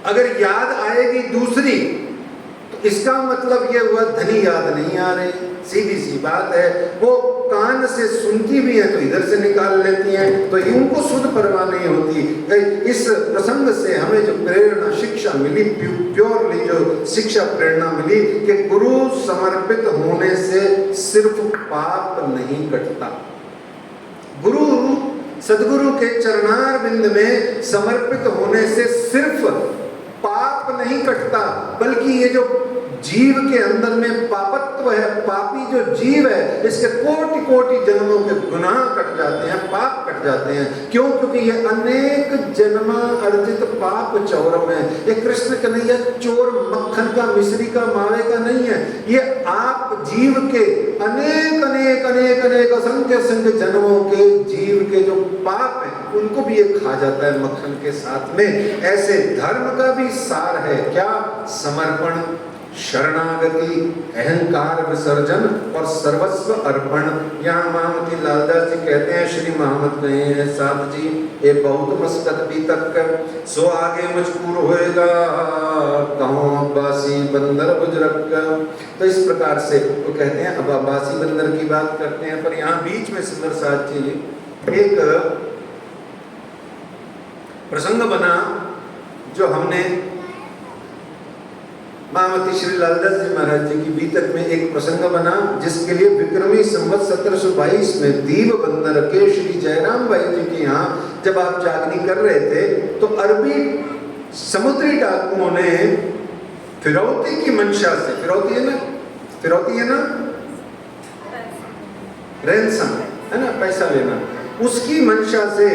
S1: अगर याद आएगी दूसरी तो इसका मतलब ये हुआ धनी याद नहीं आ रही। सीधी सी बात है। वो कान से सुनती भी है तो इधर से निकाल लेती हैं, तो उनको शुद्ध परवाह नहीं होती। इस प्रसंग से हमें जो प्रेरणा शिक्षा मिली, प्योरली जो शिक्षा प्रेरणा मिली कि गुरु समर्पित होने से सिर्फ पाप नहीं कटता। गुरु सदगुरु के चरणार बिंद में समर्पित होने से सिर्फ पाप नहीं कटता, बल्कि ये जो जीव के अंदर में पापत्व है, पापी जो जीव है, इसके कोटि कोटि जन्मों के गुनाह कट जाते हैं, पाप कट जाते हैं। क्यों? क्योंकि ये अनेक जन्म अर्जित पाप चौरम है। ये कृष्ण का नहीं है, चोर मक्खन का, मिश्री का, मावे का नहीं है। ये आप जीव के अनेक अनेक अनेक अनेक असंख्य असंख्य जन्मों के जीव के जो पाप है उनको भी ये खा जाता है मक्खन के साथ में। ऐसे धर्म का भी सार है क्या? समर्पण, शरणागति, अहंकार विसर्जन और सर्वस्व अर्पण। यहाँ महामती लालदास जी कहते हैं, श्री महामत नहीं है साथ जी ये बहुत मस्कत भी तक सो आगे मजबूर होएगा कहो अब्बासी बंदर बुजरक। तो इस प्रकार से वो कहते हैं, अब अब्बासी बंदर की बात करते हैं, पर यहाँ बीच में सुंदर साथ जी एक प्रसंग बना जो हमने महामती श्री लालदास जी महाराज जी की बीतक में एक प्रसंग बना, जिसके लिए विक्रमी संवत 1722 में दीव बंदर के श्री जयराम भाई जी के यहाँ जब आप जागनी कर रहे थे तो अरबी समुद्री डाकुओं ने फिरौती की मंशा से, फिरौती है ना रैंसम है ना, पैसा लेना, उसकी मंशा से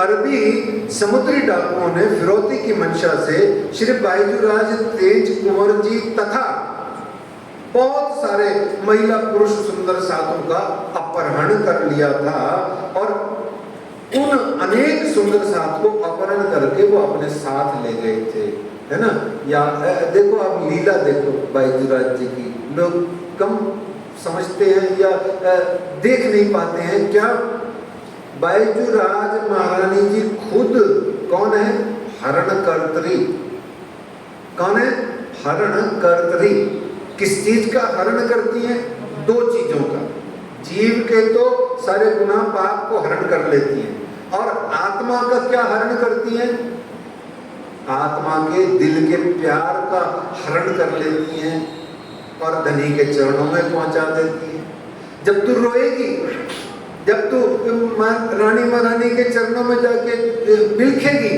S1: अरबी समुद्री डाकुओं ने फिरौती की मंशा से श्री बायजूराज तेज कुंवर जी तथा बहुत सारे महिला पुरुष सुंदर साधुओं का अपहरण कर लिया था और उन अनेक सुंदर साथ को अपहरण करके वो अपने साथ ले गए थे, है ना। या देखो आप लीला देखो बायजूराज जी की, लोग कम समझते हैं या देख नहीं पाते हैं। क्या बायजूराज महारानी जी खुद कौन है? हरणकर्त्री। कौन है? हरणकर्त्री। किस चीज का हरण करती है? दो चीजों का। जीव के तो सारे गुनाह पाप को हरण कर लेती हैं, और आत्मा का क्या हरण करती है? आत्मा के दिल के प्यार का हरण कर लेती हैं और धनी के चरणों में पहुंचा देती है। जब तू रोएगी, जब तू रानी महारानी के चरणों में जाके बिलखेगी,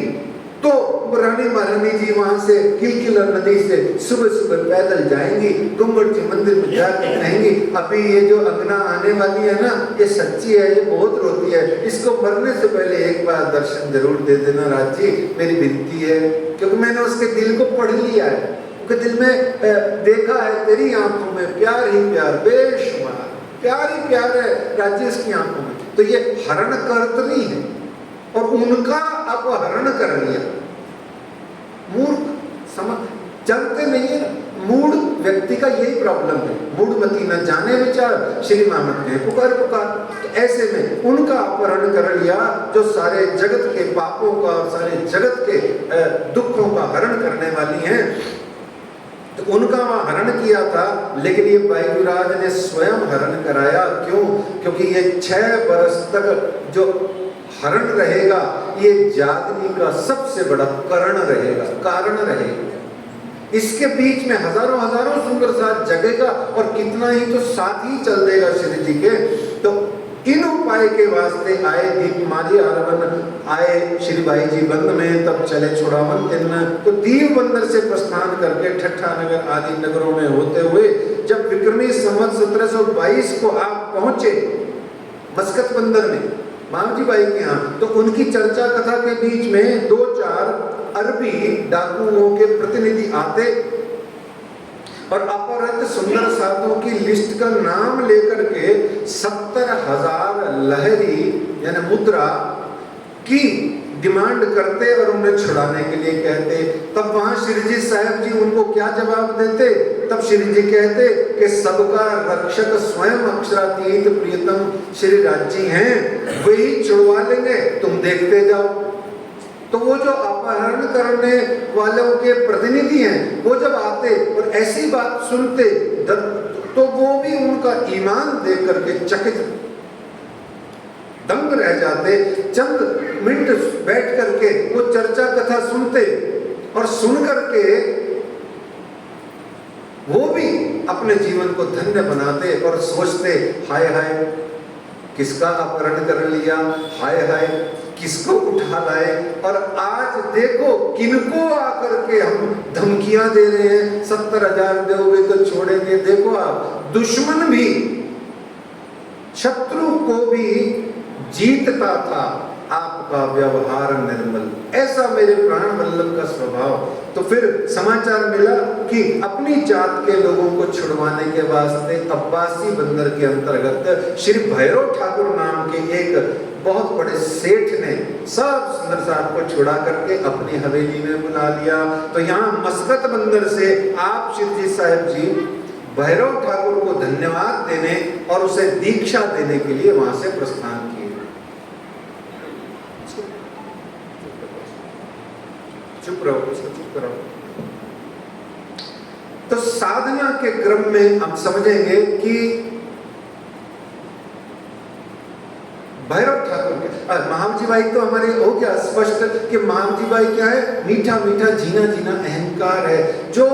S1: तो रानी महारानी जी वहां से किलकिला नदी से सुबह सुबह पैदल जाएंगी, गुम्बद जी मंदिर में जाके कहेंगी, अभी ये जो अंगना आने वाली है ना, ये सच्ची है, ये बहुत रोती है, इसको मरने से पहले एक बार दर्शन जरूर दे देना राज जी, मेरी विनती है। क्योंकि मैंने उसके दिल को पढ़ लिया है, उसके दिल में देखा है, तेरी आंखों में प्यार ही प्यार, बेशुमार प्यार ही प्यार है राज्य इसकी आंखों में। तो ये हरण कर्तरी है और उनका अपहरण कर लिया। मूर्ख समझ जानते नहीं है, मूड व्यक्ति का यही प्रॉब्लम है, मूडमती न जाने विचार श्री मामत ने पुकार पुकार। तो ऐसे में उनका अपहरण कर लिया, जो सारे जगत के पापों का और सारे जगत के दुखों का हरण करने वाली हैं, तो उनका वहां हरण किया था। लेकिन ये बायजूराज ने स्वयं हरण कराया। क्यों? क्योंकि ये 6 वर्ष तक जो हरण रहेगा, ये जागनी का सबसे बड़ा कारण रहेगा। इसके बीच में हजारों हजारों सुंदर साथ जगेगा और कितना ही तो साथ ही चल देगा श्री जी के। तो इन उपाय के वास्ते आए दीपमाली आरवन आए श्री भाई जी बंद में, तब चले छुड़ावन दिन। तो दीव बंदर से प्रस्थान करके ठट्ठा नगर आदि नगरों में होते हुए जब विक्रमी संवत 1722 को आप पहुंचे मस्कत बंदर में मामजी बाई के यहाँ, तो उनकी चर्चा कथा के बीच में 2-4 अरबी डाकुओं के प्रतिनिधि आते और अपहृत सुंदर साधुओं की लिस्ट का नाम लेकर के 70,000 लहरी यानी मुद्रा की डिमांड करते और उन्हें छुड़ाने के लिए कहते। तब वहां श्री जी साहब जी उनको क्या जवाब देते? तब श्री जी कहते कि सबका रक्षक स्वयं अक्षरातीत प्रियतम श्री राज जी हैं, वही छुड़वा लेंगे, तुम देखते जाओ। तो वो जो अपहरण करने वालों के प्रतिनिधि हैं, वो जब आते और ऐसी बात सुनते तो वो भी उनका ईमान देख करके चकित दंग रह जाते। चंद मिनट बैठ करके वो चर्चा कथा सुनते और सुन करके वो भी अपने जीवन को धन्य बनाते और सोचते, हाय हाय किसका अपहरण कर लिया, हाय हाय किसको उठा लाए, और आज देखो किनको आकर के हम धमकियां दे रहे हैं, 70,000 दोगे तो छोड़ेंगे। देखो आप, दुश्मन भी शत्रु को भी जीतता था आपका व्यवहार निर्मल, ऐसा मेरे प्राण वल्लभ का स्वभाव। तो फिर समाचार मिला कि अपनी जात के लोगों को छुड़वाने के वास्ते अब्बासी बंदर के अंतर्गत श्री भैरव ठाकुर नाम के एक बहुत बड़े सेठ ने सब सुंदर साहब को छुड़ा करके अपनी हवेली में बुला लिया। तो यहाँ मस्कत बंदर से आप श्री जी साहब जी भैरव ठाकुर को धन्यवाद देने और उसे दीक्षा देने के लिए वहां से प्रस्थान किए। चुप रहो। तो साधना के क्रम में हम समझेंगे कि भैरव ठाकुर के महावजी बाई तो हमारे हो गया स्पष्ट कि महावजी बाई क्या है? मीठा मीठा जीना जीना अहंकार है, जो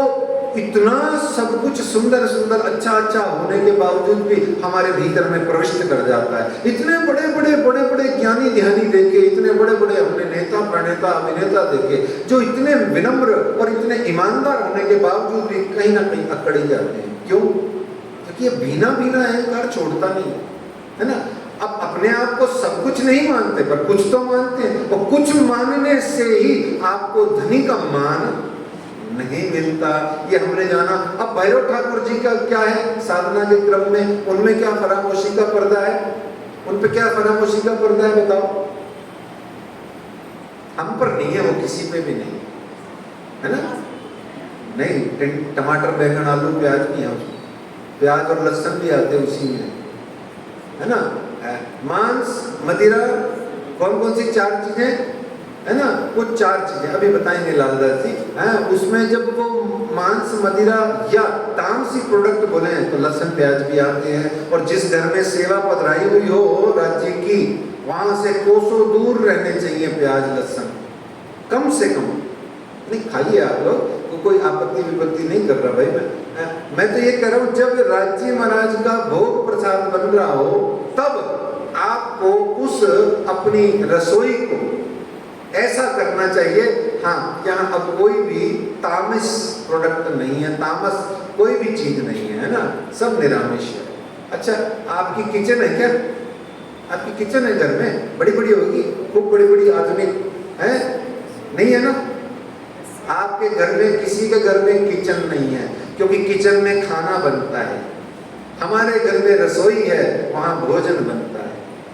S1: इतना सब कुछ सुंदर सुंदर अच्छा अच्छा होने के बावजूद भी हमारे भीतर में प्रविष्ट कर जाता है। इतने बड़े बड़े ज्ञानी ध्यानी देखे, इतने बड़े बड़े अपने नेता प्रणेता अभिनेता देखे, जो इतने विनम्र और इतने ईमानदार होने के बावजूद भी कहीं ना कहीं अकड़ ही जाते हैं। क्यों? क्योंकि ये भीना भीना अहंकार छोड़ता नहीं है है ना। अब अपने आप को सब कुछ नहीं मानते, पर कुछ तो मानते हैं, और कुछ मानने से ही आपको धनी का मान नहीं मिलता, ये हमने जाना। अब भैरव ठाकुर जी का क्या है साधना के क्रम में, उनमें क्या फरामोशी का पर्दा है, उन पे क्या फरामोशी का पर्दा है बताओ। हम पर नहीं है, वो किसी पे भी नहीं है ना। नहीं, टमाटर बैंगन आलू प्याज भी है, प्याज और लहसुन भी आते उसी में, है ना। मांस मदिरा, कौन कौन सी 4 चीजें है ना, वो 4 चीजें अभी बताएंगे लालदास जी। उसमें जब वो मांस मदिरा या तामसी प्रोडक्ट बोले हैं तो लहसुन प्याज भी आते हैं। और जिस घर में सेवा पधराई हुई हो राज्य की, वहां से कोसों दूर रहने चाहिए प्याज लहसुन, कम से कम। नहीं, खाइए आप लोग, कोई आपत्ति विपत्ति नहीं कर रहा भाई। मैं तो ये कह रहा हूं, जब राज्य महाराज का भोग प्रसाद बन रहा हो तब आपको उस अपनी रसोई को ऐसा करना चाहिए। हाँ, यहाँ अब कोई भी तामस प्रोडक्ट नहीं है, तामस कोई भी चीज नहीं है ना, सब निरामिष है। अच्छा, आपकी किचन है क्या? आपकी किचन है घर में, बड़ी बड़ी होगी, खूब बड़ी बड़ी आधुनिक है, नहीं है ना। आपके घर में, किसी के घर में किचन नहीं है, क्योंकि किचन में खाना बनता है। हमारे घर में रसोई है, वहां भोजन बनता है।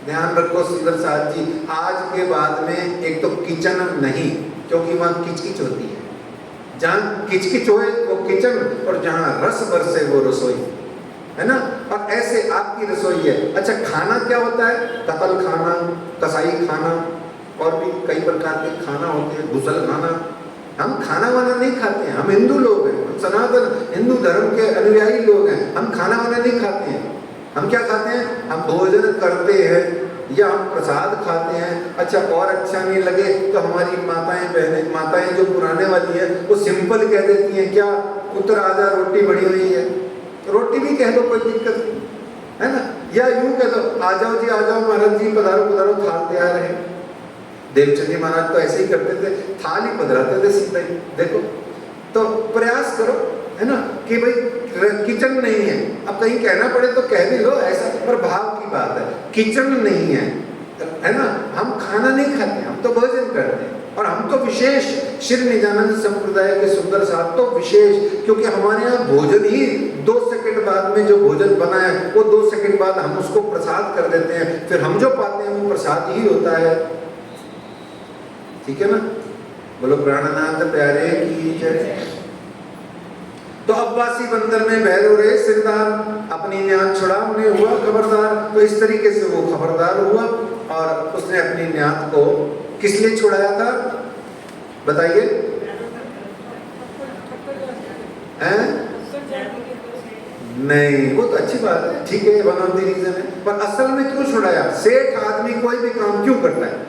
S1: ध्यान रखो श्रीधर साहब जी, आज के बाद में एक तो किचन नहीं, क्योंकि वहां किचकिच होती है। जहां किचकिच होए वो किचन, और जहां रस बरसे वो रसोई, है ना। और ऐसे आपकी रसोई है। अच्छा, खाना क्या होता है? कतल खाना, कसाई खाना, और भी कई प्रकार के खाना होते हैं, घुसल खाना। हम खाना वाना नहीं खाते हैं, हम हिंदू लोग हैं, हम सनातन हिंदू धर्म के अनुयायी लोग हैं, हम खाना वाना नहीं खाते हैं। हम क्या खाते हैं? हम भोजन करते हैं या हम प्रसाद खाते हैं। अच्छा, और अच्छा नहीं लगे तो हमारी माताएं बहनें, माताएं जो पुराने वाली है, वो सिंपल कह देती हैं, क्या पुत्र आजा रोटी बनी हुई है, रोटी भी कह दो, कोई दिक्कत नहीं, है ना। या यूं कह दो, आ जाओ जी, आ जाओ महाराज जी, पधारो पधारो, थाल तैयार है। देवचंद जी महाराज तो ऐसे ही करते थे, थाल ही पधराते थे सीधा ही। देखो, तो प्रयास करो, है ना, कि भाई किचन नहीं है। अब कहीं कहना पड़े तो कह भी लो, ऐसा पर भाव की बात है, किचन नहीं है ना। हम खाना नहीं खाते, हम तो भोजन करते हैं। और हम तो विशेष, श्री निजानंद संप्रदाय के सुंदर साहब तो विशेष, क्योंकि हमारे यहाँ भोजन ही 2 सेकंड बाद में जो भोजन बना है, वो 2 सेकंड बाद हम उसको प्रसाद कर देते हैं, फिर हम जो पाते हैं वो प्रसाद ही होता है। ठीक है ना। बोलो प्राणनाथ प्यारे की जय। तो अब्बासी बंदर में भैरव रे सिरदार, अपनी न्यात छुड़ाने हुआ खबरदार। तो इस तरीके से वो खबरदार हुआ, और उसने अपनी न्यात को किस लिए छुड़ाया था बताइए? हैं? नहीं, वो तो अच्छी बात है, ठीक है, वन ऑफ द रीजन है, पर असल में क्यों छुड़ाया? सेठ आदमी कोई भी काम क्यों करता है?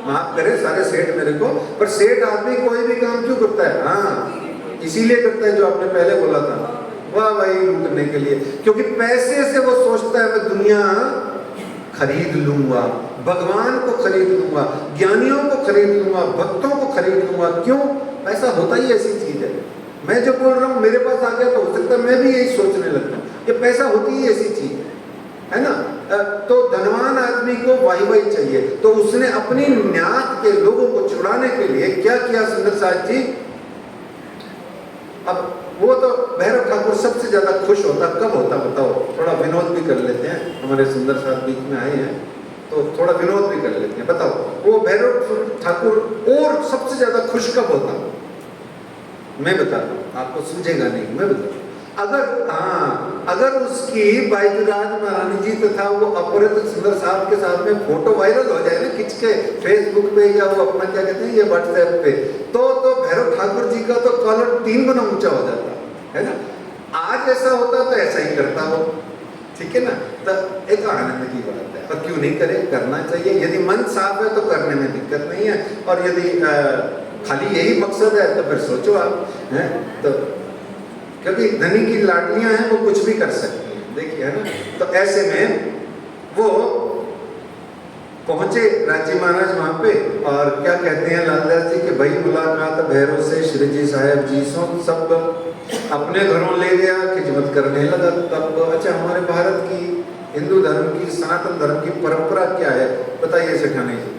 S1: माफ करे सारे सेठ मेरे को, पर सेठ आदमी कोई भी काम क्यों करता है? हाँ, इसीलिए करता है जो आपने पहले बोला था, वाह भाई, लूटने के लिए। क्योंकि पैसे से वो सोचता है मैं दुनिया खरीद लूंगा, भगवान को खरीद लूंगा, ज्ञानियों को खरीद लूंगा, भक्तों को खरीद लूंगा। क्यों? पैसा होता ही ऐसी चीज है। मैं जो बोल रहा हूँ मेरे पास आ गया तो हो सकता है मैं भी यही सोचने लगता हूँ, ये पैसा होती ही ऐसी चीज है ना। तो धनवान आदमी को वाही चाहिए, तो उसने अपनी न्यात के लोगों को छुड़ाने के लिए क्या किया सुंदर साथ जी? अब वो तो भैरव ठाकुर सबसे ज्यादा खुश होता कब होता बताओ? थोड़ा विनोद भी कर लेते हैं, हमारे सुंदर साथ बीच में आए हैं तो थोड़ा विनोद भी कर लेते हैं। बताओ, वो भैरव ठाकुर और सबसे ज्यादा खुश कब होता? मैं बताता हूँ, आपको सूझेगा नहीं, मैं बताता हूँ। अगर उसकी बाईजराज महारानी जी तथा वो अपहृत सुंदर साहब के साथ में फोटो वायरल हो जाए ना, खिंच के फेसबुक पे या वो अपना क्या कहते हैं ये व्हाट्सएप पे, तो भैरव ठाकुर जी का तो कॉलर 3 गुना ऊंचा हो जाता है ना। आज ऐसा होता तो ऐसा ही करता हो, ठीक है ना। तो एक आनंद की बात है, और क्यों नहीं करे, करना चाहिए। यदि मन साफ है तो करने में दिक्कत नहीं है, और यदि खाली यही मकसद है तो फिर सोचो आप, हैं तो, क्योंकि धनी की लाडलियां हैं, वो कुछ भी कर सकती हैं, देखिए, है ना। तो ऐसे में वो पहुंचे राज्य महाराज वहां पे, और क्या कहते हैं लालदास जी के भाई मुलाकात भैरव से श्री जी साहब जी सो सब अपने घरों ले गया, खिदमत करने लगा। तब अच्छा, हमारे भारत की हिंदू धर्म की, सनातन धर्म की परंपरा क्या है? बताइए सेठानी जी,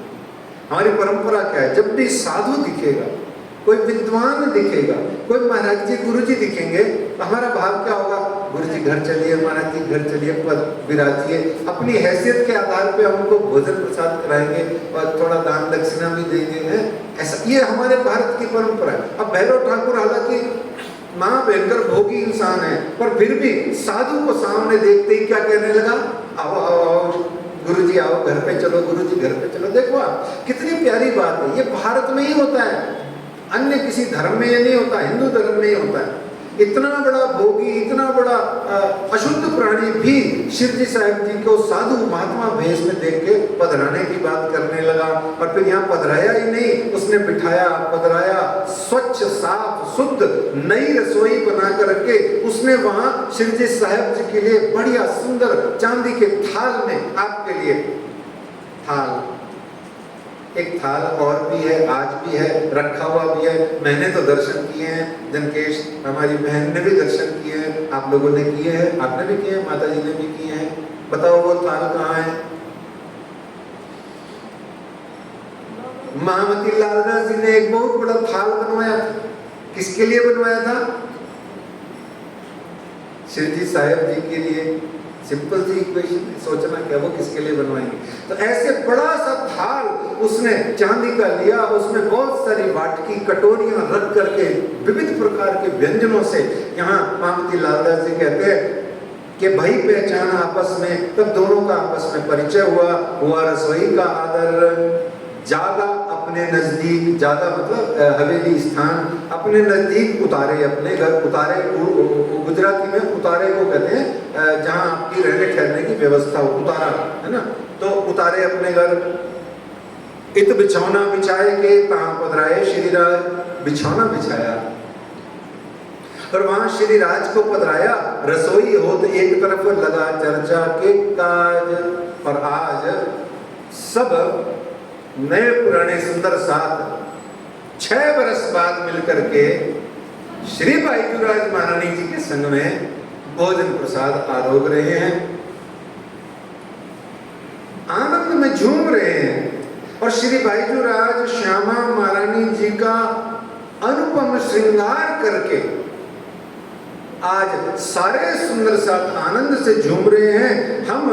S1: हमारी परंपरा क्या है? जब भी साधु दिखेगा, कोई विद्वान दिखेगा, कोई महाराज जी गुरु जी दिखेंगे, तो हमारा भाव क्या होगा? गुरु जी घर चलिए, महाराज जी घर चलिए, पद विराजिए। अपनी हैसियत के आधार पे हमको भोजन प्रसाद कराएंगे और थोड़ा दान दक्षिणा भी देंगे, हैं? ऐसा ये हमारे भारत की परंपरा है। अब भैरव ठाकुर हालांकि महाभयंकर भोगी इंसान है, पर फिर भी साधु को सामने देखते ही क्या कहने लगा? आओ आओ आओ गुरु जी, आओ घर पे चलो, गुरु जी घर पे चलो। देखो आप, कितनी प्यारी बात है। ये भारत में ही होता है, अन्य किसी धर्म में ये नहीं होता, हिंदू धर्म में ही होता है। इतना बड़ा भोगी, इतना बड़ा अशुद्ध प्राणी भी शिव जी साहब जी को साधु महात्मा भेष में देख के पधराने की बात करने लगा। और फिर यहाँ पधराया ही नहीं, उसने बिठाया, पधराया, स्वच्छ साफ शुद्ध नई रसोई बना करके उसने वहां शिव जी साहब जी के लिए बढ़िया सुंदर चांदी के थाल में, आपके लिए थाल, एक थाल और भी है, आज भी है, रखा हुआ भी है। मैंने तो दर्शन किए हैं, जनकेश हमारी बहन ने भी दर्शन किए हैं, आप लोगों ने किए हैं, आपने भी किए हैं, माता जी ने भी किए हैं। बताओ वो थाल कहाँ है? महामती लालदास जी ने एक बहुत बड़ा थाल बनवाया था। किसके लिए बनवाया था? शिव जी साहब जी के लिए। सिंपल सी इक्वेशन, सोचना क्या वो किसके लिए बनवाएंगे। तो ऐसे बड़ा सा थाल उसने चांदी का लिया, उसमें बहुत सारी वाटकी कटोरियां रख करके विविध प्रकार के व्यंजनों से, यहाँ महामती लालदास जी कहते हैं कि भाई पहचान आपस में, तब दोनों का आपस में परिचय हुआ रसोई का आदर, जागा अपने नजदीक, जागा मतलब हवेली स्थान, अपने नजदीक उतारे, अपने घर उतारे, गुजराती में उतारे को कहते हैं जहाँ आपकी रहने ठहरने की व्यवस्था हो, उतारा, है ना। तो उतारे अपने घर, इत बिछौना बिछाए के कहाँ पधराए श्री राज, बिछौना बिछाया और वहां श्री राज को पधराया। रसोई हो तो एक तरफ लगा चर्चा के काज, और आज सब नए पुराने सुंदर साथ 6 वर्ष बाद मिलकर के श्री बाईजूराज महारानी जी के संग में भोजन प्रसाद आरोग रहे हैं, आनंद में झूम रहे हैं। और श्री बाईजूराज श्यामा महारानी जी का अनुपम श्रृंगार करके आज सारे सुंदर साथ आनंद से झूम रहे हैं। हम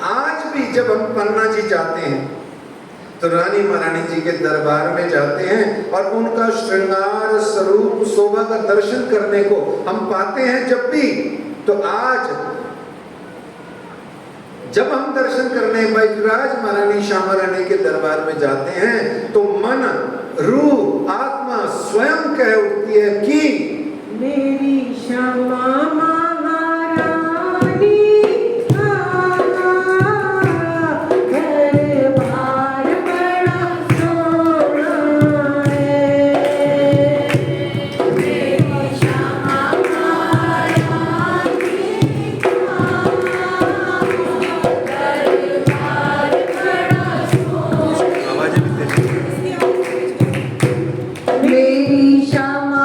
S1: आज भी जब हम पन्ना जी जाते हैं तो रानी महारानी जी के दरबार में जाते हैं और उनका श्रृंगार स्वरूप शोभा का दर्शन करने को हम पाते हैं जब भी। तो आज जब हम दर्शन करने बाईजूराज महारानी श्यामा रानी के दरबार में जाते हैं तो मन, रूह, आत्मा स्वयं कह उठती है कि
S3: मेरी श्यामा श्यामा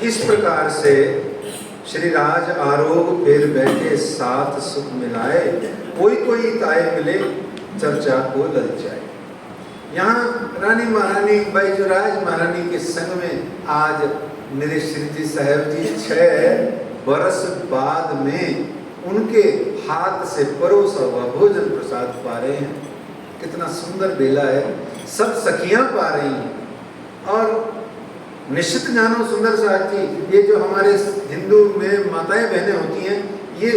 S1: इस प्रकार से श्री राज आरोग फिर बैठे साथ सुख मिलाए, कोई कोई ताए मिले चर्चा को ललचाए। यहाँ रानी महारानी बैजूराज महारानी के संग में आज मेरे श्री जी साहब जी 6 बरस बाद में उनके हाथ से परोसा हुआ भोजन प्रसाद पा रहे हैं। कितना सुंदर बेला है, सब सखियां पा रही हैं। और निश्चित जानो सुंदर साथ जी, ये जो हमारे हिंदू में माताएं बहनें होती हैं, ये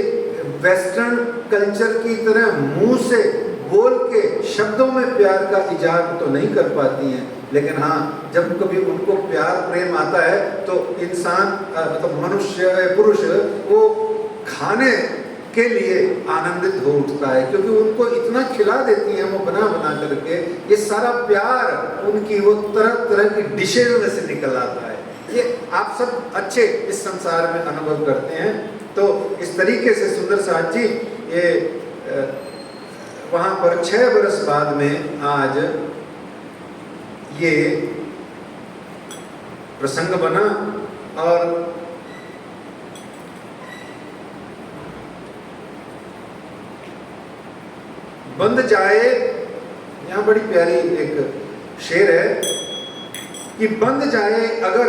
S1: वेस्टर्न कल्चर की तरह मुंह से बोल के शब्दों में प्यार का इजहार तो नहीं कर पाती हैं, लेकिन हाँ जब कभी उनको प्यार प्रेम आता है तो इंसान मतलब मनुष्य पुरुष वो खाने के लिए आनंदित हो उठता है, क्योंकि उनको इतना खिला देती हैं वो बना बना करके। ये सारा प्यार उनकी वो तरह तरह की डिशेज में से निकल आता है। ये आप सब अच्छे इस संसार में अनुभव करते हैं। तो इस तरीके से सुंदर साथ जी ये वहाँ पर 6 बरस बाद में आज ये प्रसंग बना। और बंद जाए, यहाँ बड़ी प्यारी एक शेर है कि बंद जाए अगर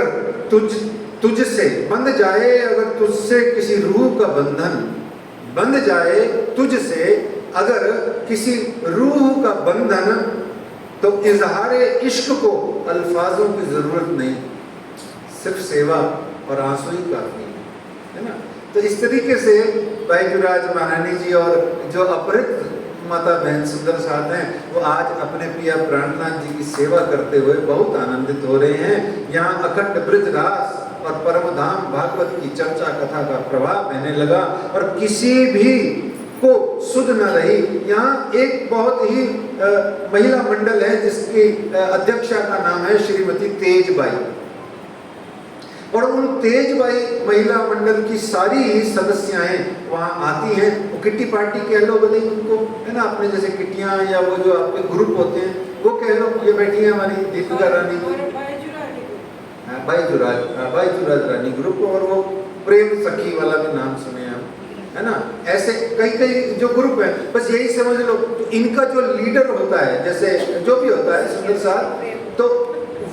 S1: तुझसे, बंद जाए अगर तुझसे किसी रूह का बंधन, बंध जाए तुझसे अगर किसी रूह का बंधन, तो इजहारे इश्क को अल्फाजों की जरूरत नहीं, सिर्फ सेवा और आंसू ही काफी है ना। तो इस तरीके से बैजूराज महारानी जी और जो अपहृत माता बहन सुंदर साथ हैं, वो आज अपने पिया प्राणनाथ जी की सेवा करते हुए बहुत आनंदित हो रहे हैं। यहाँ अखंड ब्रज रास और परम धाम भागवत की चर्चा कथा का प्रभाव बहने लगा और किसी भी को सुध न रही। यहाँ एक बहुत ही महिला मंडल है जिसकी अध्यक्षा का नाम है श्रीमती तेजबाई, और उन तेजबाई महिला मंडल की सारी सदस्याएं वहाँ आती हैं। वो किट्टी पार्टी कह लो भले उनको, है ना, अपने जैसे किट्टियाँ या वो जो आपके ग्रुप होते हैं वो कह लो। ये बैठी है हमारी दीपिका रानी, बैजूराज रानी ग्रुप, और वो प्रेम सखी वाला भी नाम सुने हम, है ना। ऐसे कई कई जो ग्रुप है, बस यही समझ लो। तो इनका जो लीडर होता है, जैसे जो भी होता है सुंदर साहब, तो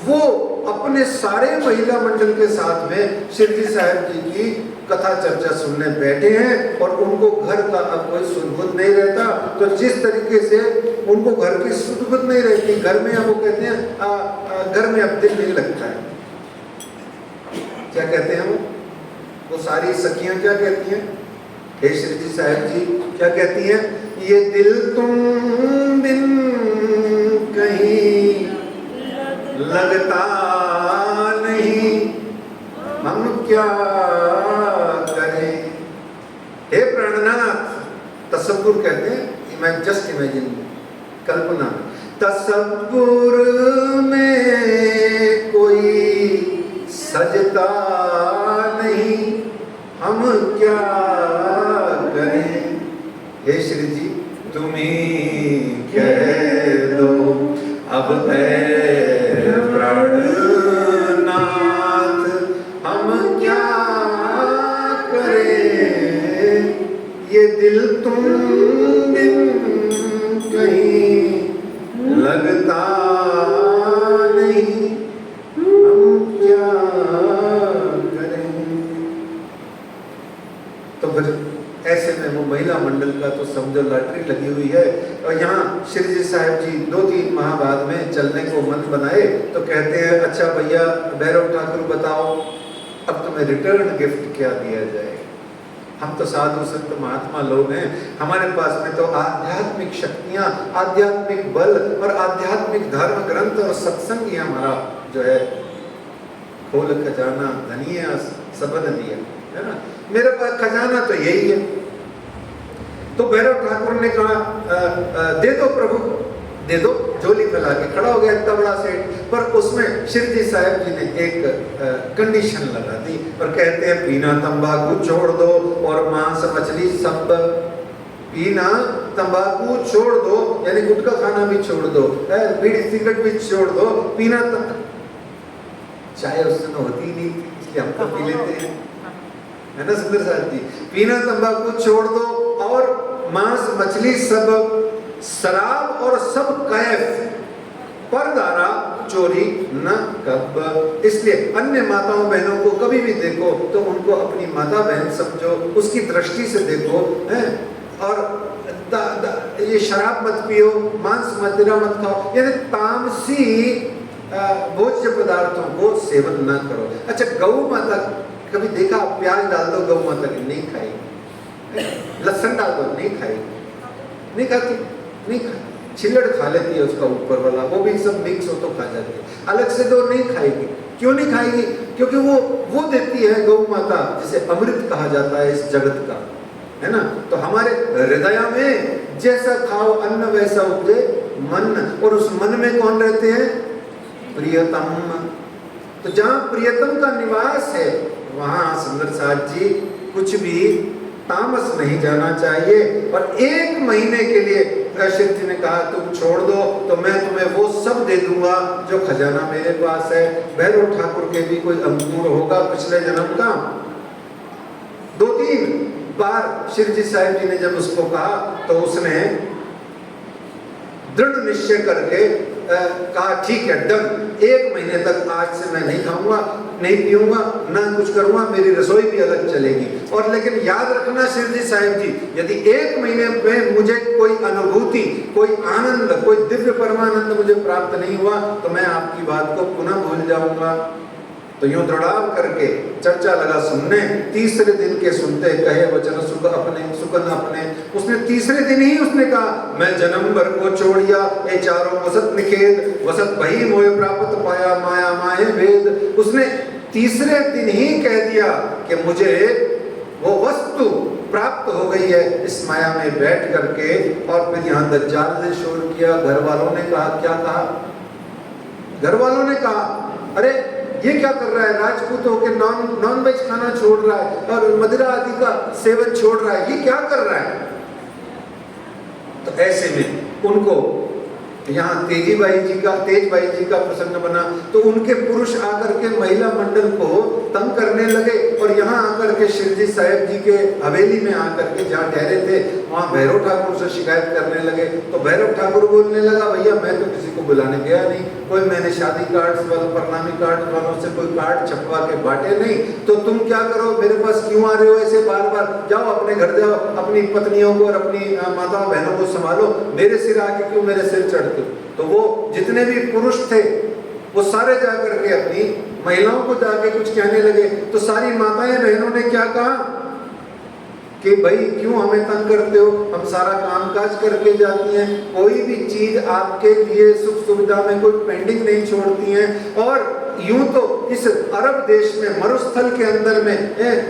S1: वो अपने सारे महिला मंडल के साथ में शिरडी साहब जी की कथा चर्चा सुनने बैठे हैं। और उनको घर का अब कोई सुध-बुध नहीं रहता, तो जिस तरीके से उनको घर की सुध-बुध नहीं रहती, घर में अब वो कहते हैं घर में अब दिल नहीं लगता है। क्या कहते हैं वो सारी सखियां क्या कहती हैं, हे शिरडी साहब जी क्या कहती हैं, ये दिल तुम बिन कहीं लगता नहीं, हम क्या करें। हे प्राणनाथ, तसव्वुर कहते हैं, जस्ट इमेजिन, कल्पना, तसव्वुर में कोई सजता नहीं, हम क्या करें। हे श्री जी तुम ही कह दो अब प्राणनाथ, हम क्या करें। ये दिल तुम बिन कहीं लगता नहीं, हम क्या करें। तो फिर ऐसे में वो महिला मंडल का तो समझो लॉटरी लगी हुई है। और यहाँ श्री जी साहब जी 2-3 माह बाद में चलने को मन बनाए तो कहते हैं, अच्छा भैया भैरव ठाकुर बताओ अब तुम्हें रिटर्न गिफ्ट क्या दिया जाए। हम तो साधु संत महात्मा लोग हैं, हमारे पास में तो आध्यात्मिक शक्तियाँ, आध्यात्मिक बल और आध्यात्मिक धर्म ग्रंथ और सत्संग ही हमारा जो है खोल खजाना धनिया सबन दिया है ना। मेरे पास खजाना तो यही है। तो भैरव ठाकुर ने कहा दे दो प्रभु, दे दो। झोली फैला के खड़ा हो गया इतना बड़ा सेठ, पर उसमें शिरडी साहब जी ने एक कंडीशन लगा दी और कहते हैं पीना तंबाकू छोड़ दो और मांस मछली सब, पीना तंबाकू छोड़ दो यानी गुटखा खाना भी छोड़ दो, बीड़ी सिगरेट भी छोड़ दो, पीना चाय उस समय होती नहीं थी, इसलिए हम तो पी लेते हैं, है ना सुंदर साथ जी। पीना तंबाकू छोड़ दो और मांस मछली सब, शराब और सब कैफ, परदारा चोरी न कब। इसलिए अन्य माताओं बहनों को कभी भी देखो तो उनको अपनी माता बहन समझो, उसकी दृष्टि से देखो, है। और ये शराब मत पियो, मांस मदिरा मत खाओ, यानी तामसी भोज्य पदार्थों को सेवन न करो। अच्छा, गौ माता कभी देखा, प्याज डाल दो गौ माता की नहीं खाएगी, लहसुन डाल दो नहीं खाएगी, नहीं खाती, नहीं खाती, छिलड़ खा लेती है उसका ऊपर वाला, वो भी सब मिक्स हो तो खा जाती है, अलग से तो नहीं खाएगी। क्यों नहीं खाएगी? क्योंकि वो देती है गौ माता, जिसे अमृत कहा जाता है इस जगत का, है ना। तो हमारे हृदय में जैसा खाओ अन्न वैसा उपजे मन, और उस मन में कौन रहते हैं? प्रियतम। तो जहां प्रियतम का निवास है वहां सुंदर साथ जी कुछ भी तामस नहीं जाना चाहिए। और 1 महीने के लिए शिव जी ने कहा तुम छोड़ दो तो मैं तुम्हें वो सब दे दूंगा जो खजाना मेरे पास है। भैरव ठाकुर के भी कोई अंकुर होगा पिछले जन्म का। 2-3 बार शिव जी साहिब जी ने जब उसको कहा तो उसने दृढ़ निश्चय करके कहा ठीक है डन, 1 महीने तक आज से मैं नहीं खाऊंगा, नहीं पीऊंगा, ना कुछ करूंगा, मेरी रसोई भी अलग चलेगी। और लेकिन याद रखना शिवजी साहिब जी, यदि 1 महीने में मुझे कोई अनुभूति, कोई आनंद, कोई दिव्य परमानंद मुझे प्राप्त नहीं हुआ तो मैं आपकी बात को पुनः भूल जाऊंगा। तो यूं दृढ़ाव करके चर्चा लगा सुनने। 3रे दिन के सुनते कहे वचन सुख अपने सुखन अपने। उसने 3रे दिन ही उसने कहा मैं जन्म भर को छोड़िया ये चारों वसत निखेद, वसत भई मोय प्राप्त पाया माया माहे भेद। उसने 3रे दिन ही कह दिया कि मुझे वो वस्तु प्राप्त हो गई है इस माया में बैठ करके। और फिर यहाँ दज्जाल ने शोर किया। घर वालों ने कहा, क्या कहा? घर वालों ने कहा अरे ये क्या कर रहा है, राजपूत होकर नॉन वेज खाना छोड़ रहा है और मदिरा आदि का सेवन छोड़ रहा है, ये क्या कर रहा है? तो ऐसे में उनको यहाँ तेज भाई जी का प्रसंग बना। तो उनके पुरुष आकर के महिला मंडल को तंग करने लगे और यहाँ आकर के शिवजी साहिब जी के हवेली में आकर के जहाँ ठहरे थे वहाँ भैरव ठाकुर से शिकायत करने लगे। तो भैरव ठाकुर बोलने लगा भैया मैं तो किसी को बुलाने गया नहीं, कोई मैंने शादी कार्ड वालों, प्रणामी कार्ड वालों से कोई कार्ड छपवा के बांटे नहीं। तो तुम क्या करो, मेरे पास क्यों आ रहे हो ऐसे बार बार? जाओ अपने घर जाओ, अपनी पत्नियों को और अपनी माताओं बहनों को संभालो, मेरे सिर आके क्यों मेरे सिर चढ़ते? तो वो जितने भी पुरुष थे वो सारे जाकर के अपनी महिलाओं को जाके कुछ कहने लगे। तो सारी माताएं बहनों ने क्या कहा कि भाई क्यों हमें तंग करते हो, हम सारा कामकाज करके जाती हैं, कोई भी चीज आपके लिए सुख सुविधा में कोई पेंडिंग नहीं छोड़ती हैं। और यूं तो इस अरब देश में मरुस्थल के अंदर में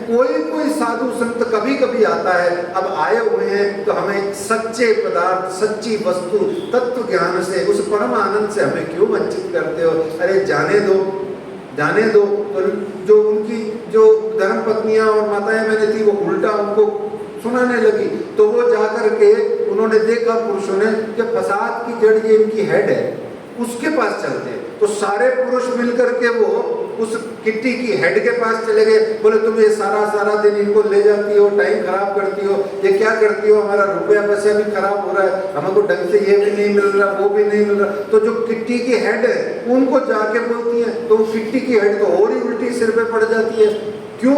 S1: कोई साधु संत कभी कभी आता है। अब आए हुए हैं तो हमें सच्चे पदार्थ, सच्ची वस्तु, तत्व ज्ञान से, उस परम आनंद से हमें क्यों वंचित करते हो? अरे जाने दो। तो जो उनकी जो धर्म पत्नियां और माताएं बहनें थी वो उल्टा उनको सुनाने लगी। तो वो जाकर के उन्होंने देखा पुरुषों ने कि फसाद की जड़ ये इनकी हेड है, उसके पास चलते हैं। तो सारे पुरुष मिलकर के वो उस किट्टी की हेड के पास चले गए। बोले तुम ये सारा दिन इनको ले जाती हो, टाइम खराब करती हो, ये क्या करती हो, हमारा रुपया पैसा भी खराब हो रहा है, हमको ढंग से ये भी नहीं मिल रहा, वो भी नहीं मिल रहा। तो जो किट्टी की हेड है उनको जाके बोलती है, तो किट्टी की हेड तो और ही उल्टी सिर पे पड़ जाती है। क्यों?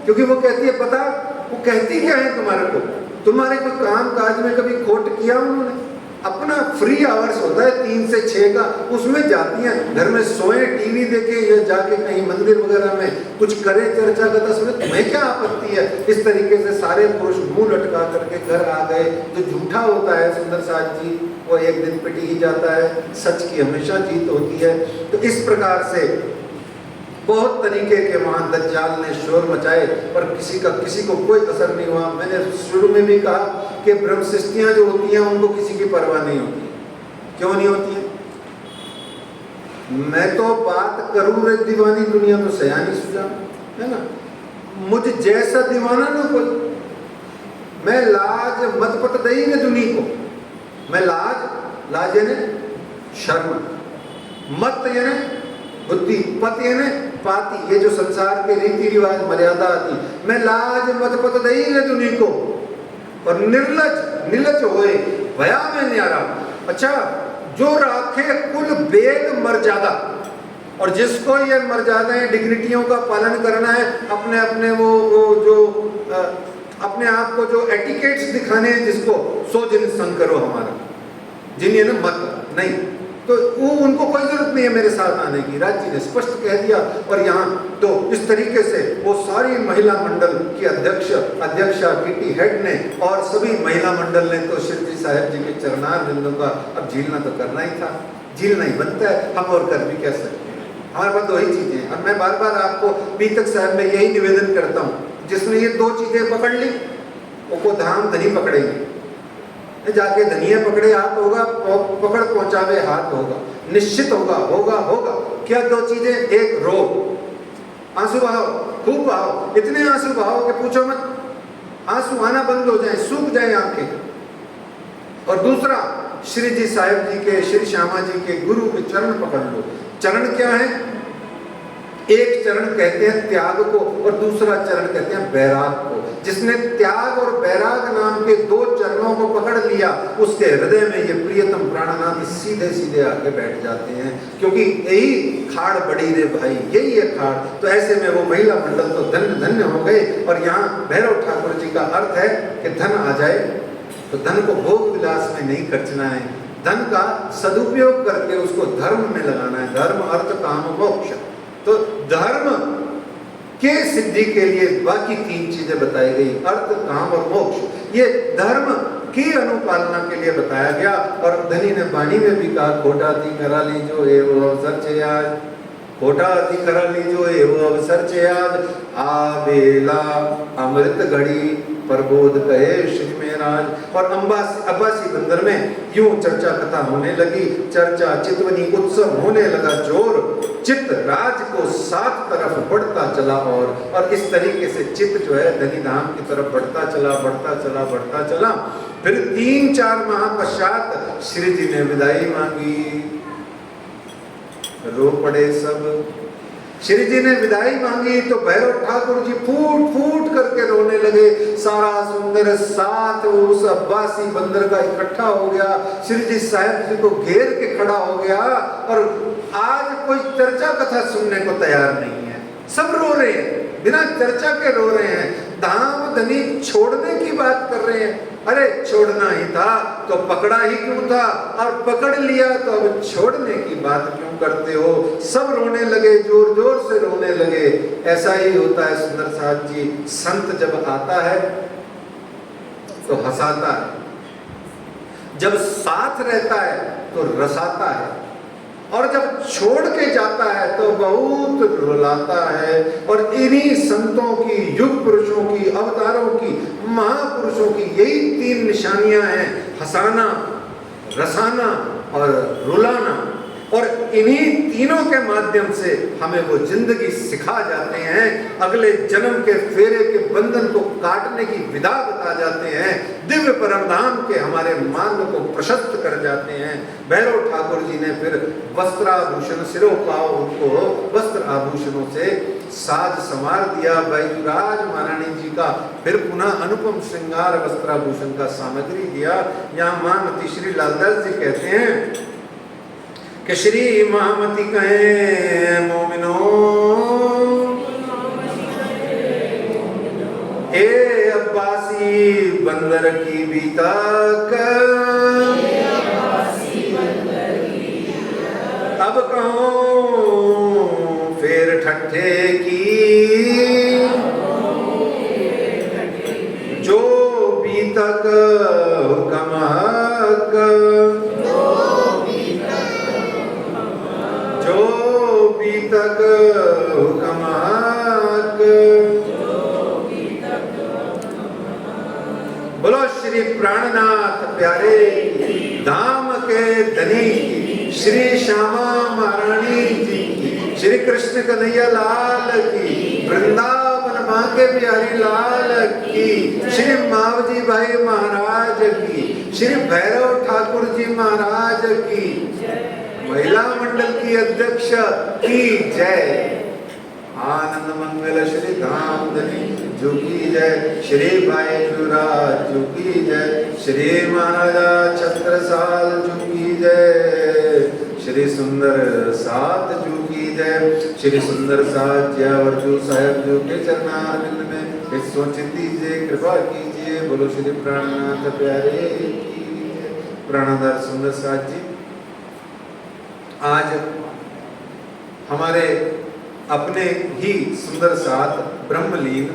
S1: क्योंकि वो कहती है पता वो कहती क्या है तुम्हारे को, तुम्हारे कोई काम काज में कभी खोट किया उन्होंने? अपना फ्री आवर्स होता है 3 से 6 का, उसमें जाती हैं, घर में सोए, टीवी देखे या जाके कहीं मंदिर वगैरह में कुछ करे, चर्चा करता सुने, तुम्हें क्या आपत्ति है? इस तरीके से सारे पुरुष मुंह लटका करके घर आ गए। जो झूठा होता है सुंदर साथ जी वो एक दिन पिट ही जाता है, सच की हमेशा जीत होती है। तो इस प्रकार से बहुत तरीके के वहां दज्जाल ने शोर मचाए पर किसी को कोई असर नहीं हुआ। मैंने शुरू में भी कहा कि ब्रह्म सृष्टियां जो होती हैं उनको किसी की परवाह नहीं होती। क्यों नहीं होती है? मैं तो बात करूं रे दीवानी दुनिया तो सयानी सुझा, है ना, मुझ जैसा दीवाना ना कोई। मैं लाज मत पत दई ने दुनिया को, मैं लाज यानी शर्म, मत यानी बुद्धि, पत यानी पाती, ये जो संसार के रीति रिवाज मर्यादा आती, मैं लाज मत पत दई रे दुनी को और निर्लज निलज होए भया में न्यारा। अच्छा, जो राखे कुल वेद मर्यादा, और जिसको ये मर्यादाएं डिग्निटियों का पालन करना है, अपने अपने वो जो अपने आप को जो एटिकेट्स दिखाने हैं जिसको, सो जिन संग करो हमारा, जिन्हें ना मत नहीं, तो वो उनको कोई जरूरत नहीं है मेरे साथ आने की। राज जी ने स्पष्ट कह दिया। और यहाँ तो इस तरीके से वो सारी महिला मंडल की अध्यक्षा किटी हेड ने और सभी महिला मंडल ने तो श्री जी साहब जी के चरणार बिंदों का अब झीलना तो करना ही था, झीलना ही बनता है, हम और कर भी कह सकते हैं, हमारे पास दो ही चीजें। और मैं बार बार आपको पीतक साहब में यही निवेदन करता हूँ, जिसने ये दो चीजें पकड़ ली वो धाम धनी पकड़ेगी, जाके धनिया पकड़े हाथ होगा, पकड़ पहुंचावे हाथ होगा, निश्चित होगा होगा होगा। क्या दो चीजें? एक रो, आंसू बहाओ, खूब बहाओ, इतने आंसू बहाओ कि पूछो मत, आंसू आना बंद हो जाए, सूख जाए आंखें। और दूसरा, श्री जी साहिब जी के, श्री श्यामा जी के गुरु के चरण पकड़ लो। चरण क्या है? एक चरण कहते हैं त्याग को और दूसरा चरण कहते हैं बैराग को। जिसने त्याग और बैराग नाम के दो चरणों को पकड़ लिया, उसके हृदय में ये प्रियतम प्राणनाथ सीधे सीधे आके बैठ जाते हैं, क्योंकि यही खाड़ बड़ी रे भाई, यही है खाड़। तो ऐसे में वो महिला मंडल तो धन्य धन्य हो गए। और यहाँ भैरव ठाकुर जी का अर्थ है कि धन आ जाए तो धन को भोग विलास में नहीं खर्चना है, धन का सदुपयोग करके उसको धर्म में लगाना है। धर्म, अर्थ, काम, मोक्ष। तो धर्म के सिद्धि के लिए बाकी तीन चीजें बताई गई, अर्थ, काम और मोक्ष। ये धर्म की अनुपालना के लिए बताया गया। और धनी ने वाणी में भी कहा, खोटा थी करा लीजो एवं अवसर छे आज, खोटा थी करा लीजो एवं अवसर छे आज, आबेला अमृत घड़ी प्रबोध कहे श्री महाराज। और अब्बासी बंदर में यूं चर्चा कथा होने लगी, चर्चा चितवनी उत्सव होने लगा जोर, चित्त राज को सात तरफ बढ़ता चला। और इस तरीके से चित्त जो है धनी धाम की तरफ बढ़ता चला बढ़ता चला बढ़ता चला। फिर 3-4 माह पश्चात श्री जी ने विदाई मांगी, रो पड़े सब। श्री जी ने विदाई मांगी तो भैरव ठाकुर जी फूट फूट करके रोने लगे। सारा सुंदर साथ उस अब्बासी बंदर का इकट्ठा हो गया, श्री जी साहब जी को घेर के खड़ा हो गया। और आज कोई चर्चा कथा सुनने को तैयार नहीं है, सब रो रहे हैं, बिना चर्चा के रो रहे हैं। धाम धनी छोड़ने की बात कर रहे हैं। अरे छोड़ना ही था तो पकड़ा ही क्यों था, और पकड़ लिया तो अब छोड़ने की बात क्यों करते हो। सब रोने लगे, जोर जोर से रोने लगे। ऐसा ही होता है सुंदर साहब जी, संत जब आता है तो हंसाता है, जब साथ रहता है तो रसाता है, और जब छोड़ के जाता है तो बहुत रुलाता है। और इन्हीं संतों की, युग पुरुषों की, अवतारों की, महापुरुषों की यही 3 निशानियां हैं, हंसाना, रसाना और रुलाना। और इन्हीं तीनों के माध्यम से हमें वो जिंदगी सिखा जाते हैं, अगले जन्म के फेरे के बंधन को काटने की विधा बता जाते हैं, दिव्य परमधाम के हमारे मार्ग को प्रशस्त कर जाते हैं। भैरव ठाकुर जी ने फिर वस्त्राभूषण, सिरोपाव उनको वस्त्र आभूषणों से साज संवार दिया। बैजूराज महारानी जी का फिर पुनः अनुपम श्रृंगार वस्त्राभूषण का सामग्री दिया। यहाँ महामती श्री लालदास जी कहते हैं कि श्री महामती कहें मोमिनो, ए अब्बासी बंदर की बीतक, अब कहूँ फेर ठट्ठे की, जो बीतक हुक्म हक, जो बीतक हुक्म हक। बोलो श्री प्राणनाथ प्यारे धाम के धनी श्री श्यामा महारानी जी की, श्री कृष्ण कन्हैया लाल की, वृंदावन माँ के प्यारी लाल की, श्री मावजी भाई महाराज की, श्री भैरव ठाकुर जी महाराज की, महिला मंडल की अध्यक्ष की जय। आनंद मंगल श्री धाम धनी जो की जय, श्री भाई जुराज जो की जय, श्री महाराजा छत्रसाल जो की जय, श्री सुंदर साथ जो की जय, श्री सुंदर साथ जयावर्जु साहेब जो के चरणारविंद में इस सोचित दीजिए, कृपा कीजिए। बोलो श्री प्राणनाथ प्यारे की जय। प्राणाधार सुंदर साथ जी आज हमारे अपने ही सुंदर साथ ब्रह्मलीन